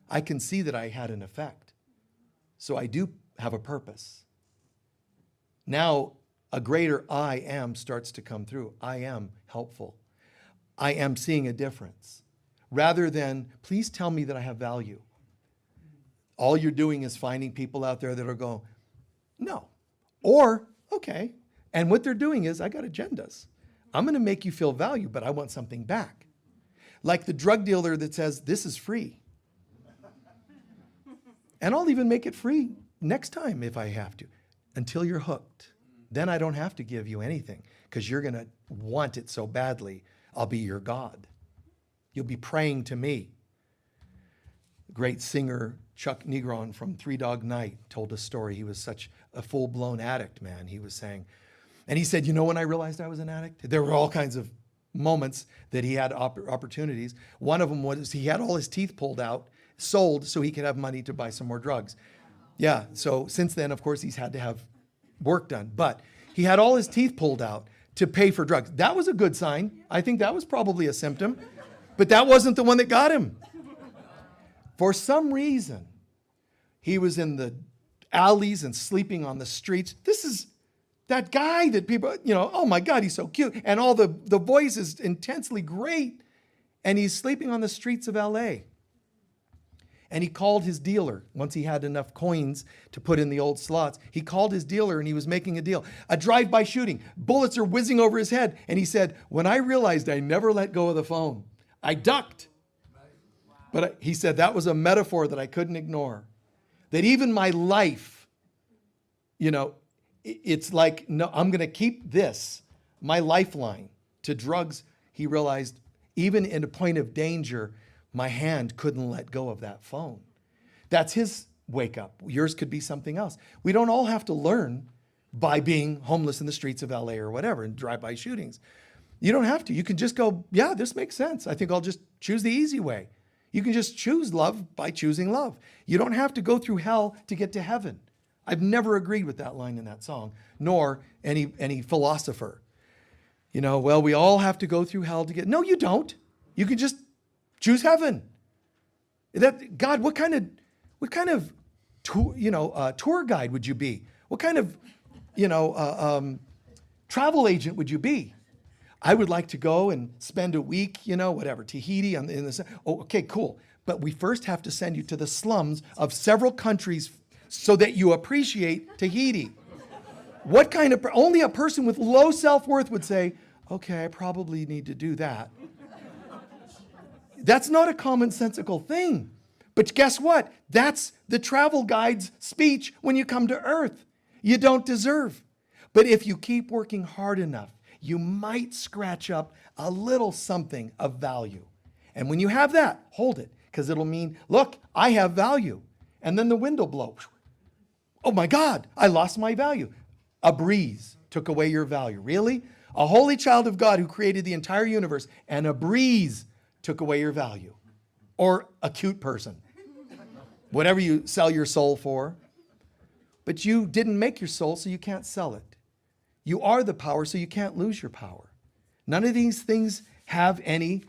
I can see that I had an effect. So I do have a purpose. Now, a greater I am starts to come through. I am helpful. I am seeing a difference. Rather than, please tell me that I have value. All you're doing is finding people out there that are going, no. Or, okay. And what they're doing is, I got agendas. I'm going to make you feel value, but I want something back. Like the drug dealer that says, this is free. And I'll even make it free next time if I have to, until you're hooked. Then I don't have to give you anything because you're going to want it so badly. I'll be your God. You'll be praying to me. Great singer Chuck Negron from Three Dog Night told a story. He was such a full-blown addict, man. He was saying, and he said, when I realized I was an addict? There were all kinds of moments that he had opportunities. One of them was he had all his teeth pulled out, sold so he could have money to buy some more drugs. Yeah, so since then, of course, he's had to have work done. But he had all his teeth pulled out to pay for drugs. That was a good sign. I think that was probably a symptom. But that wasn't the one that got him. For some reason, he was in the alleys and sleeping on the streets. This is that guy that people, oh my God, he's so cute. And all the voice is intensely great. And he's sleeping on the streets of LA. And he called his dealer. Once he had enough coins to put in the old slots, he called his dealer and he was making a deal. A drive-by shooting. Bullets are whizzing over his head. And he said, when I realized I never let go of the phone, I ducked. But he said that was a metaphor that I couldn't ignore. That even my life, it's like, no, I'm going to keep this, my lifeline to drugs. He realized even in a point of danger, my hand couldn't let go of that phone. That's his wake up. Yours could be something else. We don't all have to learn by being homeless in the streets of LA or whatever and drive-by shootings. You don't have to. You can just go, yeah, this makes sense. I think I'll just choose the easy way. You can just choose love by choosing love. You don't have to go through hell to get to heaven. I've never agreed with that line in that song, nor any philosopher. Well, we all have to go through hell to get, no, you don't. You can just choose heaven. God, what kind of tour guide would you be? What kind of travel agent would you be? I would like to go and spend a week, Tahiti in the. Oh, okay, cool. But we first have to send you to the slums of several countries so that you appreciate Tahiti. Only a person with low self-worth would say, okay, I probably need to do that. That's not a commonsensical thing. But guess what? That's the travel guide's speech when you come to Earth. You don't deserve. But if you keep working hard enough, you might scratch up a little something of value. And when you have that, hold it, because it'll mean, look, I have value. And then the wind will blow. Oh my God, I lost my value. A breeze took away your value. Really? A holy child of God who created the entire universe, and a breeze took away your value. Or a cute person. Whatever you sell your soul for. But you didn't make your soul, so you can't sell it. You are the power, so you can't lose your power. None of these things have any.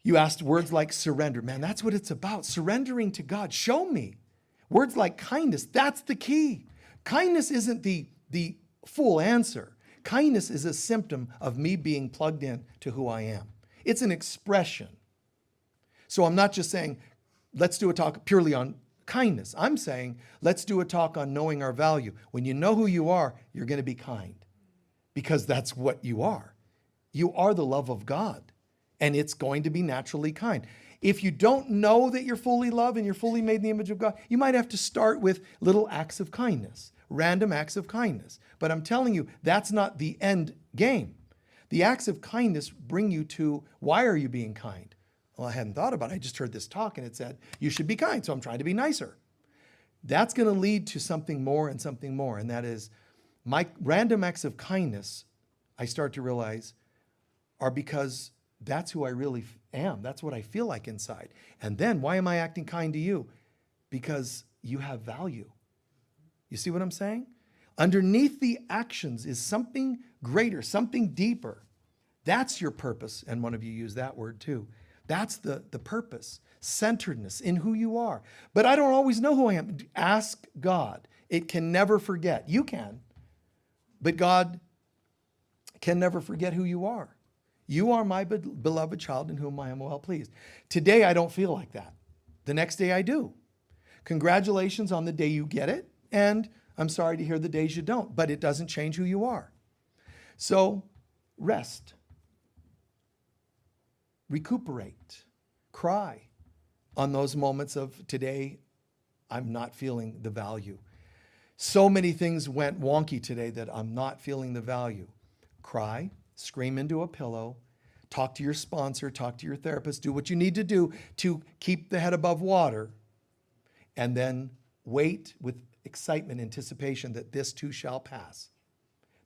You asked words like surrender. Man, that's what it's about. Surrendering to God. Show me. Words like kindness, that's the key. Kindness isn't the full answer. Kindness is a symptom of me being plugged in to who I am. It's an expression. So I'm not just saying, let's do a talk purely on kindness. I'm saying, let's do a talk on knowing our value. When you know who you are, you're going to be kind. Because that's what you are. You are the love of God. And it's going to be naturally kind. If you don't know that you're fully loved and you're fully made in the image of God, you might have to start with little acts of kindness, random acts of kindness. But I'm telling you, that's not the end game. The acts of kindness bring you to, why are you being kind? Well, I hadn't thought about it. I just heard this talk and it said, you should be kind, so I'm trying to be nicer. That's going to lead to something more, and that is my random acts of kindness, I start to realize, are because that's who I really am. That's what I feel like inside. And then, why am I acting kind to you? Because you have value. You see what I'm saying? Underneath the actions is something greater, something deeper. That's your purpose. And one of you used that word too. That's the purpose, centeredness in who you are. But I don't always know who I am. Ask God. It can never forget. You can, but God can never forget who you are. You are my beloved child in whom I am well pleased. Today, I don't feel like that. The next day, I do. Congratulations on the day you get it. And I'm sorry to hear the days you don't, but it doesn't change who you are. So rest. Recuperate. Cry on those moments of today, I'm not feeling the value. So many things went wonky today that I'm not feeling the value. Cry. Scream into a pillow, talk to your sponsor, talk to your therapist, do what you need to do to keep the head above water, and then wait with excitement, anticipation that this too shall pass.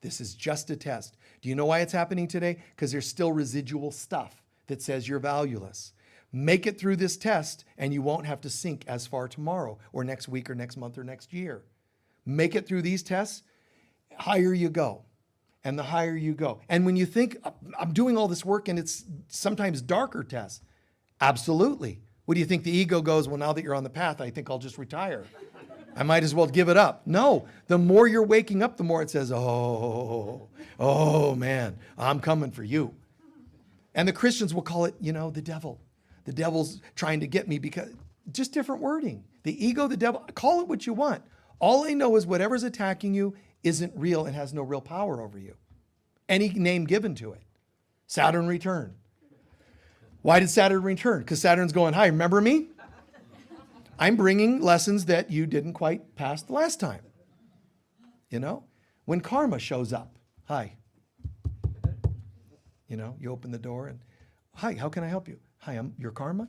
This is just a test. Do you know why it's happening today? Because there's still residual stuff that says you're valueless. Make it through this test and you won't have to sink as far tomorrow or next week or next month or next year. Make it through these tests, higher you go. And the higher you go. And when you think, I'm doing all this work and it's sometimes darker tests, absolutely. What do you think the ego goes, well, now that you're on the path, I think I'll just retire. I might as well give it up. No, the more you're waking up, the more it says, oh man, I'm coming for you. And the Christians will call it, the devil. The devil's trying to get me because, just different wording. The ego, the devil, call it what you want. All I know is whatever's attacking you isn't real and has no real power over you. Any name given to it. Saturn return. Why did Saturn return? Because Saturn's going, hi, remember me? I'm bringing lessons that you didn't quite pass the last time. When karma shows up, hi. You open the door and, hi, how can I help you? Hi, I'm your karma,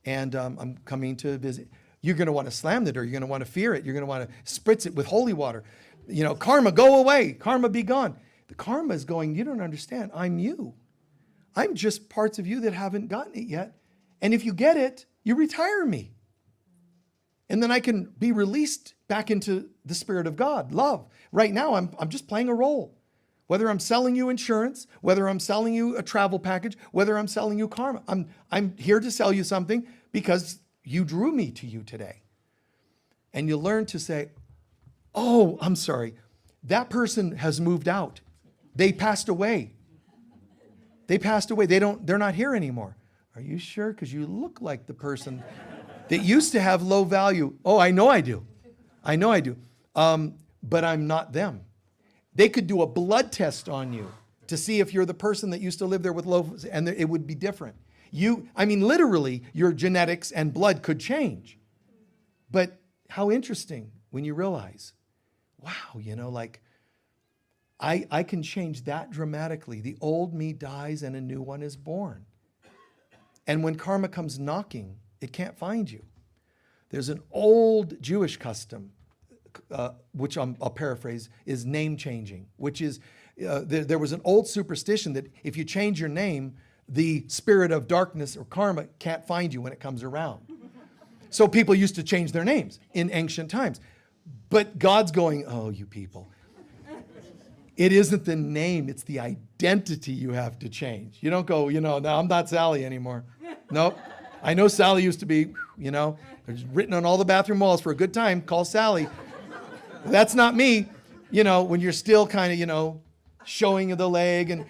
and I'm coming to visit. You're going to want to slam the door. You're going to want to fear it. You're going to want to spritz it with holy water. Karma, go away. Karma, be gone. The karma is going, you don't understand. I'm you. I'm just parts of you that haven't gotten it yet. And if you get it, you retire me. And then I can be released back into the spirit of God, love. Right now, I'm just playing a role. Whether I'm selling you insurance, whether I'm selling you a travel package, whether I'm selling you karma. I'm here to sell you something because you drew me to you today. And you learn to say, oh, I'm sorry. That person has moved out. They passed away. They're not here anymore. Are you sure? Because you look like the person that used to have low value. Oh, I know I do. But I'm not them. They could do a blood test on you to see if you're the person that used to live there with low, and it would be different. Literally, your genetics and blood could change. But how interesting when you realize, wow, I can change that dramatically. The old me dies and a new one is born. And when karma comes knocking, it can't find you. There's an old Jewish custom, which I'll paraphrase, is name changing, which is there was an old superstition that if you change your name, the spirit of darkness or karma can't find you when it comes around. So people used to change their names in ancient times. But God's going, oh, you people. It isn't the name, it's the identity you have to change. You don't go, now I'm not Sally anymore. Nope. I know Sally used to be, there's written on all the bathroom walls for a good time, call Sally. That's not me, when you're still kind of, showing the leg. And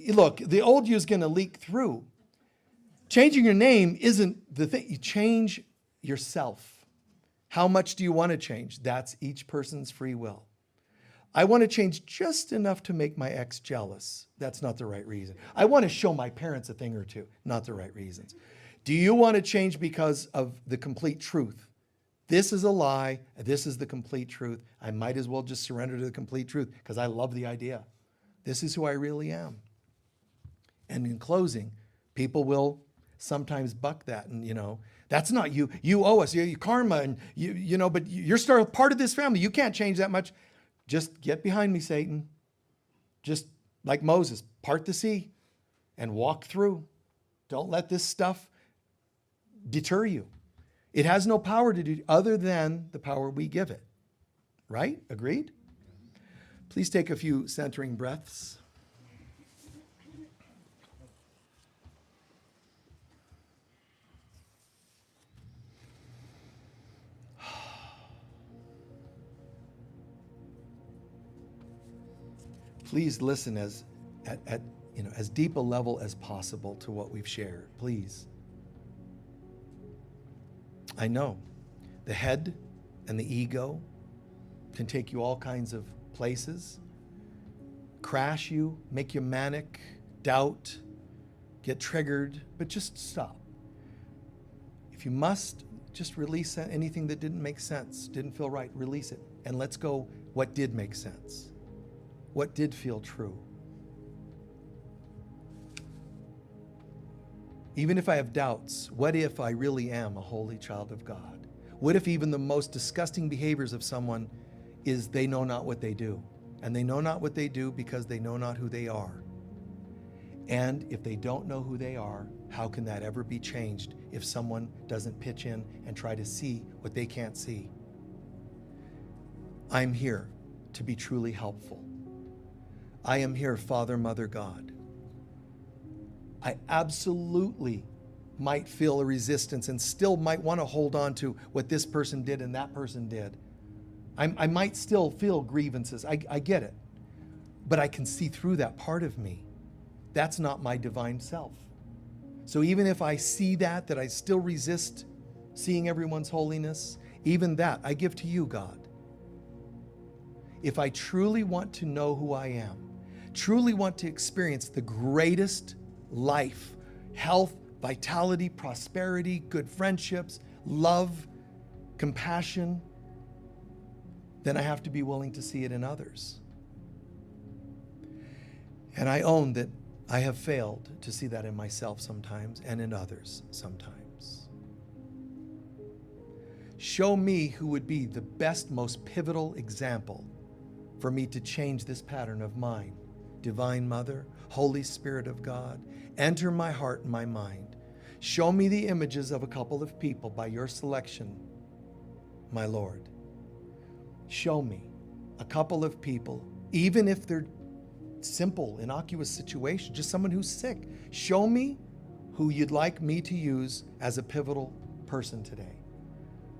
look, the old you is going to leak through. Changing your name isn't the thing. You change yourself. How much do you want to change? That's each person's free will. I want to change just enough to make my ex jealous. That's not the right reason. I want to show my parents a thing or two. Not the right reasons. Do you want to change because of the complete truth? This is a lie. This is the complete truth. I might as well just surrender to the complete truth because I love the idea. This is who I really am. And in closing, people will sometimes buck that. And, that's not you. You owe us. You karma. And, but you're still part of this family. You can't change that much. Just get behind me, Satan. Just like Moses, part the sea and walk through. Don't let this stuff deter you. It has no power to do other than the power we give it. Right? Agreed? Please take a few centering breaths. Please listen as deep a level as possible to what we've shared. Please. I know the head and the ego can take you all kinds of places, crash you, make you manic, doubt, get triggered, but just stop. If you must, just release anything that didn't make sense, didn't feel right, release it. And let's go what did make sense, what did feel true. Even if I have doubts, what if I really am a holy child of God? What if even the most disgusting behaviors of someone is they know not what they do? And they know not what they do because they know not who they are. And if they don't know who they are, how can that ever be changed if someone doesn't pitch in and try to see what they can't see? I'm here to be truly helpful. I am here, Father, Mother, God. I absolutely might feel a resistance and still might want to hold on to what this person did and that person did. I might still feel grievances. I get it. But I can see through that part of me. That's not my divine self. So even if I see that I still resist seeing everyone's holiness, even that I give to you, God. If I truly want to know who I am, truly want to experience the greatest life, health, vitality, prosperity, good friendships, love, compassion, then I have to be willing to see it in others. And I own that I have failed to see that in myself sometimes and in others sometimes. Show me who would be the best, most pivotal example for me to change this pattern of mine. Divine Mother, Holy Spirit of God, enter my heart and my mind. Show me the images of a couple of people by your selection, my Lord. Show me a couple of people, even if they're simple, innocuous situations, just someone who's sick. Show me who you'd like me to use as a pivotal person today.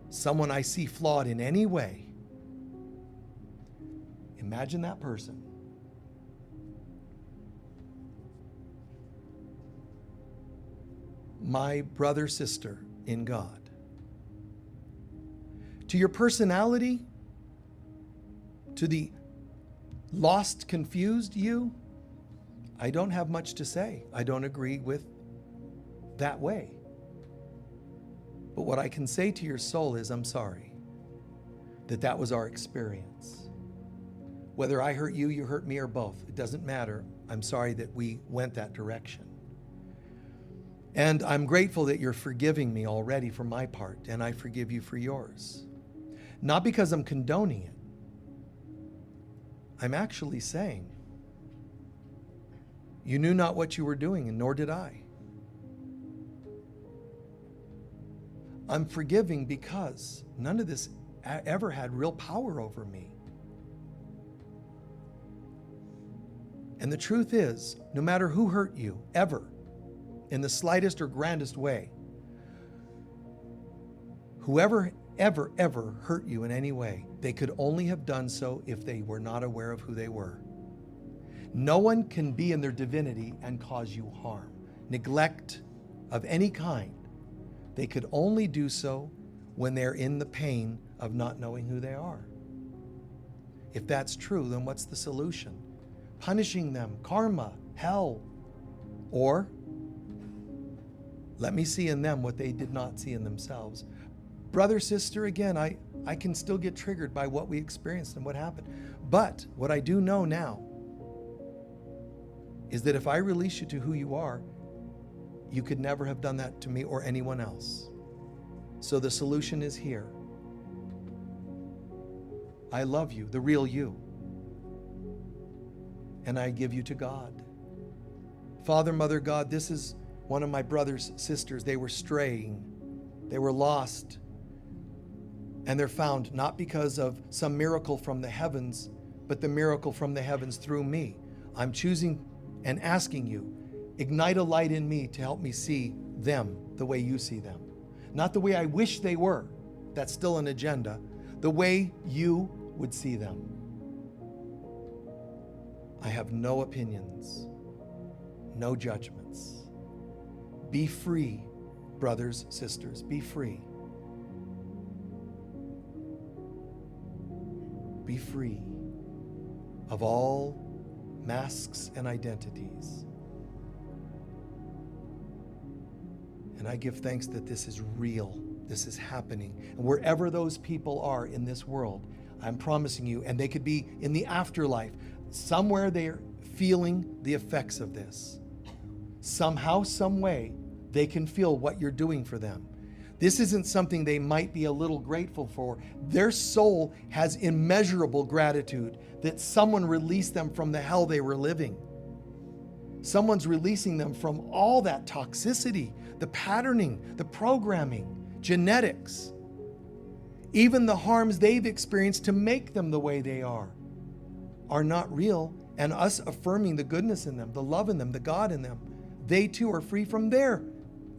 Someone I see flawed in any way. Imagine that person. My brother, sister in God. To your personality, to the lost, confused you, I don't have much to say. I don't agree with that way. But what I can say to your soul is, I'm sorry that was our experience. Whether I hurt you, you hurt me, or both, it doesn't matter. I'm sorry that we went that direction. And I'm grateful that you're forgiving me already for my part, and I forgive you for yours. Not because I'm condoning it. I'm actually saying, you knew not what you were doing, and nor did I. I'm forgiving because none of this ever had real power over me. And the truth is, no matter who hurt you, ever, in the slightest or grandest way, whoever ever hurt you in any way, they could only have done so if they were not aware of who they were. No one can be in their divinity and cause you harm. Neglect of any kind. They could only do so when they're in the pain of not knowing who they are. If that's true, then what's the solution? Punishing them, karma, hell, or let me see in them what they did not see in themselves. Brother, sister, again, I can still get triggered by what we experienced and what happened. But what I do know now is that if I release you to who you are, you could never have done that to me or anyone else. So the solution is here. I love you, the real you. And I give you to God. Father, Mother, God, this is one of my brothers, sisters. They were straying. They were lost. And they're found not because of some miracle from the heavens, but the miracle from the heavens through me. I'm choosing and asking you, ignite a light in me to help me see them the way you see them. Not the way I wish they were. That's still an agenda. The way you would see them. I have no opinions, no judgments. Be free, brothers, sisters, be free. Be free of all masks and identities. And I give thanks that this is real, this is happening. And wherever those people are in this world, I'm promising you, and they could be in the afterlife, somewhere they're feeling the effects of this. Somehow, some way, they can feel what you're doing for them. This isn't something they might be a little grateful for. Their soul has immeasurable gratitude that someone released them from the hell they were living. Someone's releasing them from all that toxicity, the patterning, the programming, genetics, even the harms they've experienced to make them the way they are not real. And us affirming the goodness in them, the love in them, the God in them, they too are free from their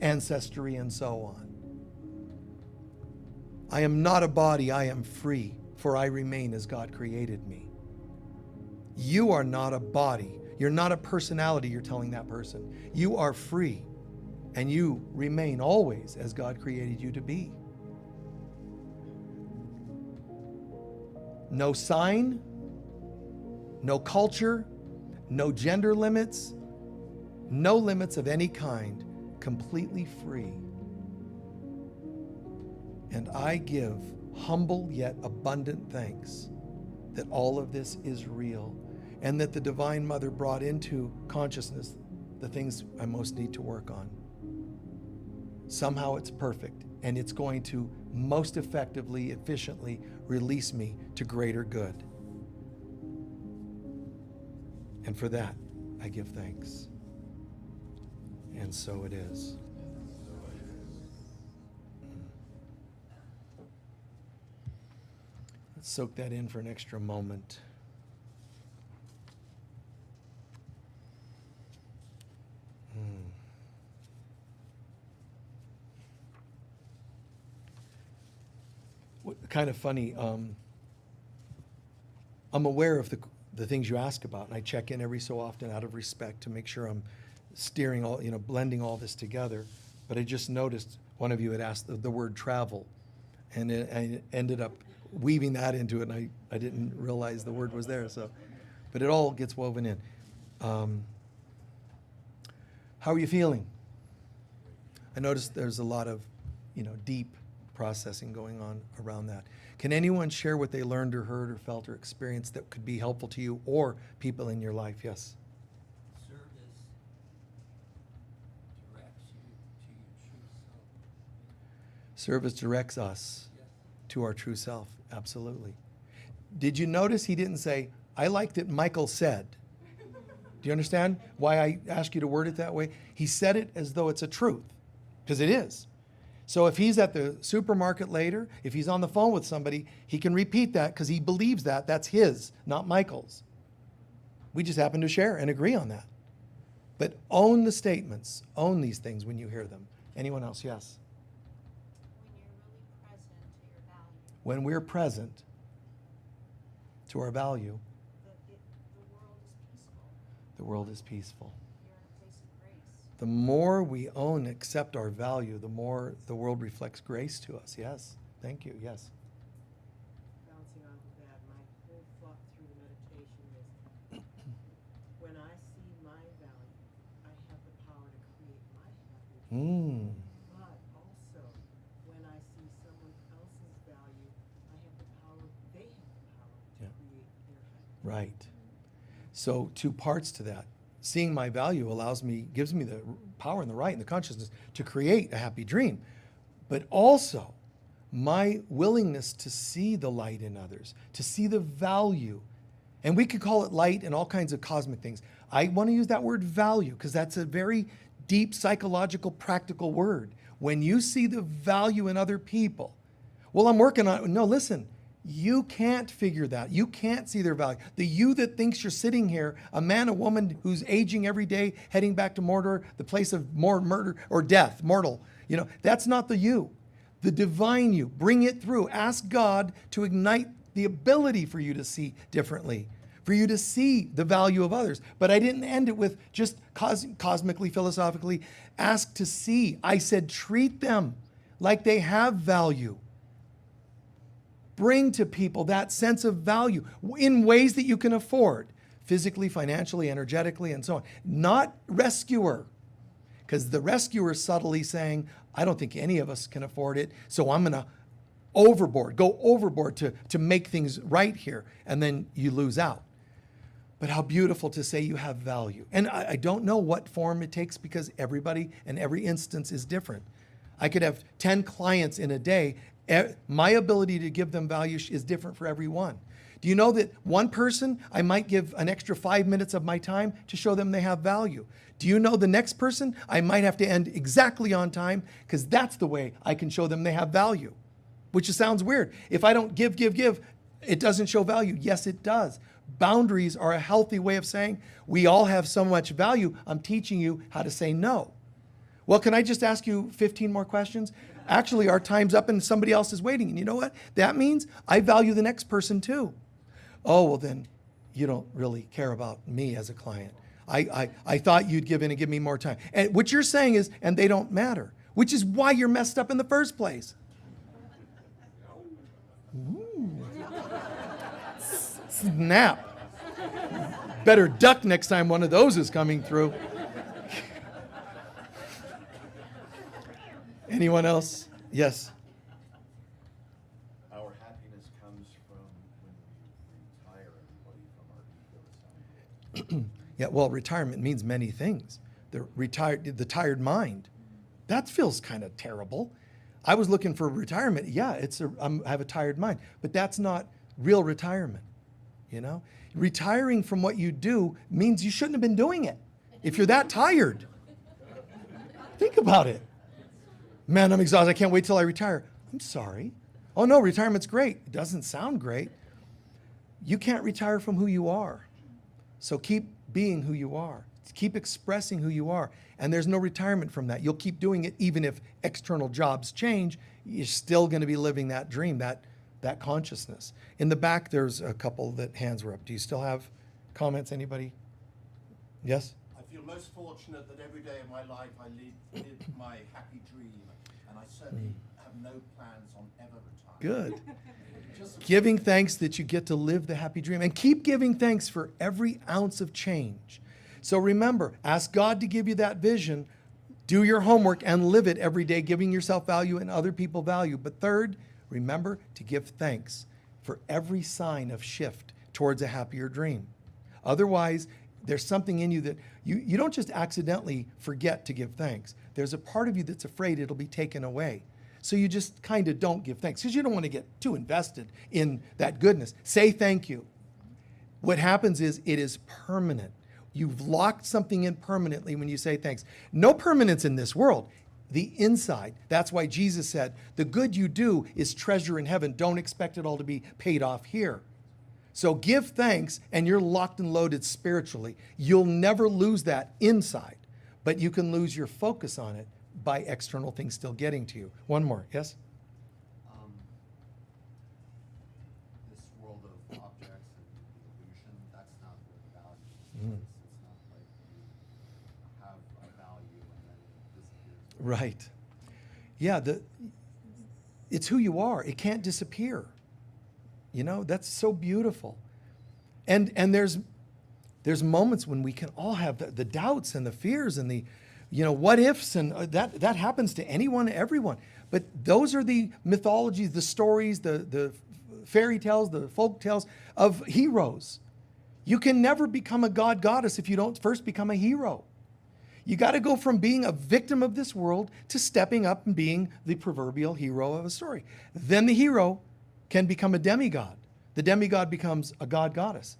ancestry and so on. I am not a body, I am free, for I remain as God created me. You are not a body. You're not a personality, you're telling that person. You are free, and you remain always as God created you to be. No sign, no culture, no gender limits, no limits of any kind, completely free. And I give humble yet abundant thanks that all of this is real and that the Divine Mother brought into consciousness the things I most need to work on. Somehow it's perfect, and it's going to most effectively, efficiently release me to greater good. And for that, I give thanks. And so it is. Let's soak that in for an extra moment. Kind of funny. I'm aware of the things you ask about, and I check in every so often out of respect to make sure I'm steering all, blending all this together. But I just noticed one of you had asked the word travel, and I ended up weaving that into it, and I didn't realize the word was there. So, but it all gets woven in. How are you feeling? I noticed there's a lot of, deep processing going on around that. Can anyone share what they learned or heard or felt or experienced that could be helpful to you or people in your life? Yes. Service directs you Service directs us to our true self. Absolutely. Did you notice he didn't say, I like that Michael said? Do you understand why I ask you to word it that way? He said it as though it's a truth, because it is. So if he's at the supermarket later, if he's on the phone with somebody, he can repeat that because he believes that. That's his, not Michael's. We just happen to share and agree on that. But own the statements. Own these things when you hear them. Anyone else? Yes. When you're really present to your value, When we're present to our value, the world is peaceful. the world is peaceful. You're in a place of grace. The more we own and accept our value, the more the world reflects grace to us. Yes. Thank you. Yes. Bouncing off of that, my whole thought through the meditation is when I see my value, I have the power to create my happiness. But also, when I see someone else's value, I have the power, they have the power to Yeah. create their happiness. Right. So two parts to that. Seeing my value gives me the power and the right and the consciousness to create a happy dream. But also my willingness to see the light in others, to see the value. And we could call it light and all kinds of cosmic things. I want to use that word value because that's a very deep psychological, practical word. When you see the value in other people, well, I'm working on it. No, listen. You can't figure that. You can't see their value. The you that thinks you're sitting here, a man, a woman who's aging every day, heading back to Mordor, the place of more murder or death, mortal. That's not the you. The divine you. Bring it through. Ask God to ignite the ability for you to see differently, for you to see the value of others. But I didn't end it with just cosmically, philosophically. Ask to see. I said treat them like they have value. Bring to people that sense of value in ways that you can afford, physically, financially, energetically, and so on. Not rescuer, because the rescuer is subtly saying, I don't think any of us can afford it, so I'm going to go overboard to make things right here, and then you lose out. But how beautiful to say you have value. And I don't know what form it takes because everybody and every instance is different. I could have 10 clients in a day. My ability to give them value is different for every one. Do you know that one person, I might give an extra 5 minutes of my time to show them they have value? Do you know the next person, I might have to end exactly on time because that's the way I can show them they have value, which sounds weird. If I don't give, it doesn't show value. Yes, it does. Boundaries are a healthy way of saying we all have so much value. I'm teaching you how to say no. Well, can I just ask you 15 more questions? Actually, our time's up and somebody else is waiting. And you know what? That means I value the next person too. Oh, well then you don't really care about me as a client. I thought you'd give in and give me more time. And what you're saying is, and they don't matter, which is why you're messed up in the first place. Ooh. Snap. Better duck next time one of those is coming through. Anyone else? Yes. Our happiness comes from when we retire everybody from our ego. Yeah, well, retirement means many things. The tired mind. That feels kind of terrible. I was looking for retirement. Yeah, I have a tired mind, but that's not real retirement. Retiring from what you do means you shouldn't have been doing it if you're that tired. Think about it. Man, I'm exhausted. I can't wait till I retire. I'm sorry. Oh no, retirement's great. It doesn't sound great. You can't retire from who you are. So keep being who you are. Keep expressing who you are. And there's no retirement from that. You'll keep doing it even if external jobs change. You're still going to be living that dream, that consciousness. In the back, there's a couple that hands were up. Do you still have comments? Anybody? Yes? I feel most fortunate that every day of my life I live my happy dream, and I certainly have no plans on ever retiring. Good. Giving thanks that you get to live the happy dream. And keep giving thanks for every ounce of change. So remember, ask God to give you that vision. Do your homework and live it every day, giving yourself value and other people value. But third, remember to give thanks for every sign of shift towards a happier dream. Otherwise, there's something in you that you don't just accidentally forget to give thanks. There's a part of you that's afraid it'll be taken away. So you just kind of don't give thanks because you don't want to get too invested in that goodness. Say thank you. What happens is it is permanent. You've locked something in permanently when you say thanks. No permanence in this world. The inside. That's why Jesus said, the good you do is treasure in heaven. Don't expect it all to be paid off here. So give thanks and you're locked and loaded spiritually. You'll never lose that inside, but you can lose your focus on it by external things still getting to you. One more, yes? This world of objects and illusion, that's not where the value is. It's not like you have a value and then it disappears. Right. Yeah, it's who you are. It can't disappear. You know, that's so beautiful. And there's moments when we can all have the doubts and the fears and the, what ifs, and that happens to anyone, everyone. But those are the mythologies, the stories, the fairy tales, the folk tales of heroes. You can never become a god goddess if you don't first become a hero. You got to go from being a victim of this world to stepping up and being the proverbial hero of a story. Then the hero can become a demigod. The demigod becomes a god goddess.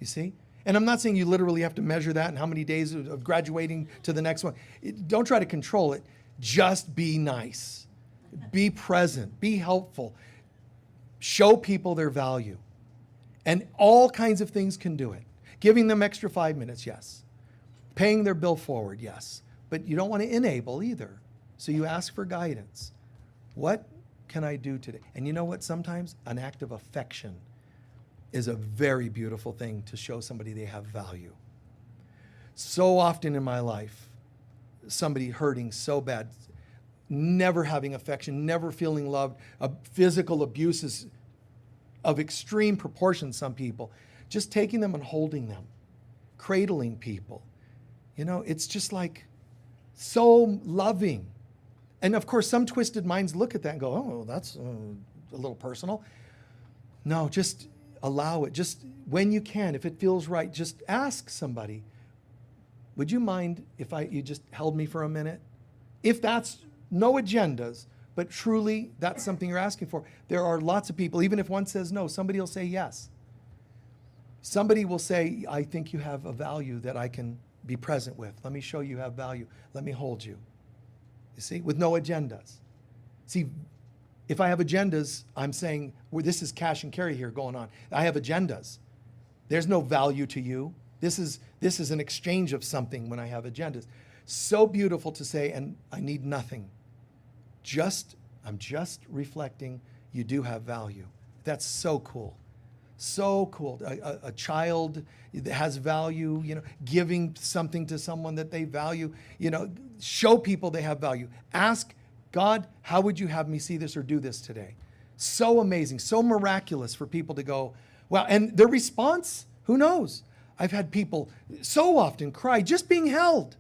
You see? And I'm not saying you literally have to measure that and how many days of graduating to the next one. Don't try to control it. Just be nice. Be present. Be helpful. Show people their value. And all kinds of things can do it. Giving them extra 5 minutes, yes. Paying their bill forward, yes. But you don't want to enable either. So you ask for guidance. What can I do today? And you know what? Sometimes an act of affection is a very beautiful thing to show somebody they have value. So often in my life, somebody hurting so bad, never having affection, never feeling loved, physical abuses of extreme proportions, some people, just taking them and holding them, cradling people. It's just like so loving. And of course, some twisted minds look at that and go, oh, that's a little personal. No, just allow it. Just when you can, if it feels right, just ask somebody, would you mind if you just held me for a minute? If that's no agendas, but truly that's something you're asking for. There are lots of people, even if one says no, somebody will say yes. Somebody will say, I think you have a value that I can be present with. Let me show you have value. Let me hold you. You see, with no agendas. See, if I have agendas, I'm saying, well, this is cash and carry here going on. I have agendas. There's no value to you. This is an exchange of something when I have agendas. So beautiful to say, and I need nothing. I'm just reflecting you do have value. That's so cool. So cool. A child that has value, giving something to someone that they value, show people they have value. Ask God, how would you have me see this or do this today? So amazing, so miraculous for people to go, wow. And their response, who knows? I've had people so often cry just being held.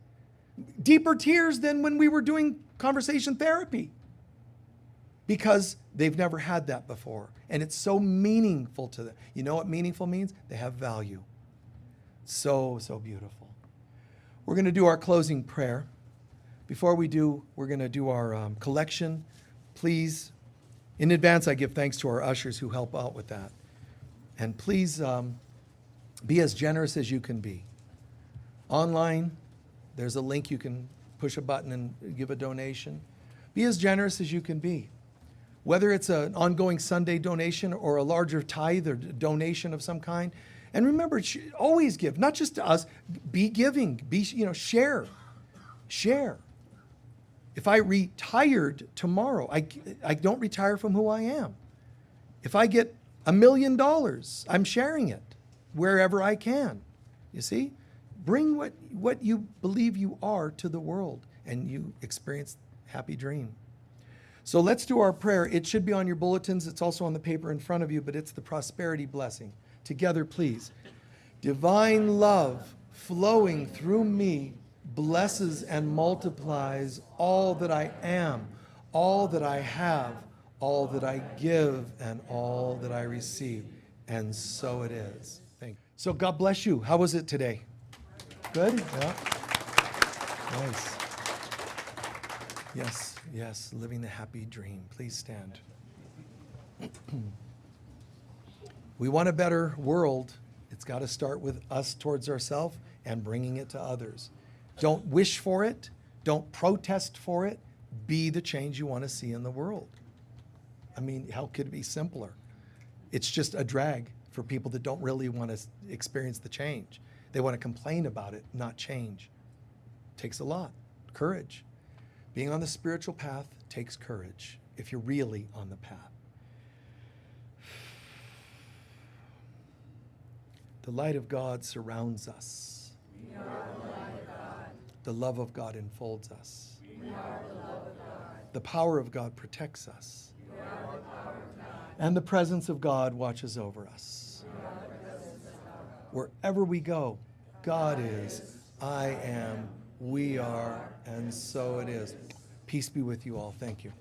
Deeper tears than when we were doing conversation therapy. Because they've never had that before. And it's so meaningful to them. You know what meaningful means? They have value. So, so beautiful. We're going to do our closing prayer. Before we do, we're going to do our collection. Please, in advance, I give thanks to our ushers who help out with that. And please be as generous as you can be. Online, there's a link you can push a button and give a donation. Be as generous as you can be. Whether it's an ongoing Sunday donation or a larger tithe or donation of some kind. And remember, always give, not just to us, be giving, share. Share. If I retired tomorrow, I don't retire from who I am. If I get $1 million, I'm sharing it wherever I can. You see? Bring what you believe you are to the world and you experience happy dream. So let's do our prayer. It should be on your bulletins. It's also on the paper in front of you, but it's the prosperity blessing. Together, please. Divine love flowing through me blesses and multiplies all that I am, all that I have, all that I give, and all that I receive. And so it is. Thank you. So God bless you. How was it today? Good? Yeah. Nice. Yes, yes, living the happy dream. Please stand. We want a better world. It's got to start with us towards ourselves and bringing it to others. Don't wish for it. Don't protest for it. Be the change you want to see in the world. I mean, how could it be simpler? It's just a drag for people that don't really want to experience the change. They want to complain about it, not change. Takes a lot. Courage. Being on the spiritual path takes courage if you're really on the path. The light of God surrounds us. We are the light of God. The love of God enfolds us. We are the love of God. The power of God protects us. We are the power of God. And the presence of God watches over us. We are the presence of God. Wherever we go, God is, I am, we are, and so it is. Peace be with you all. Thank you.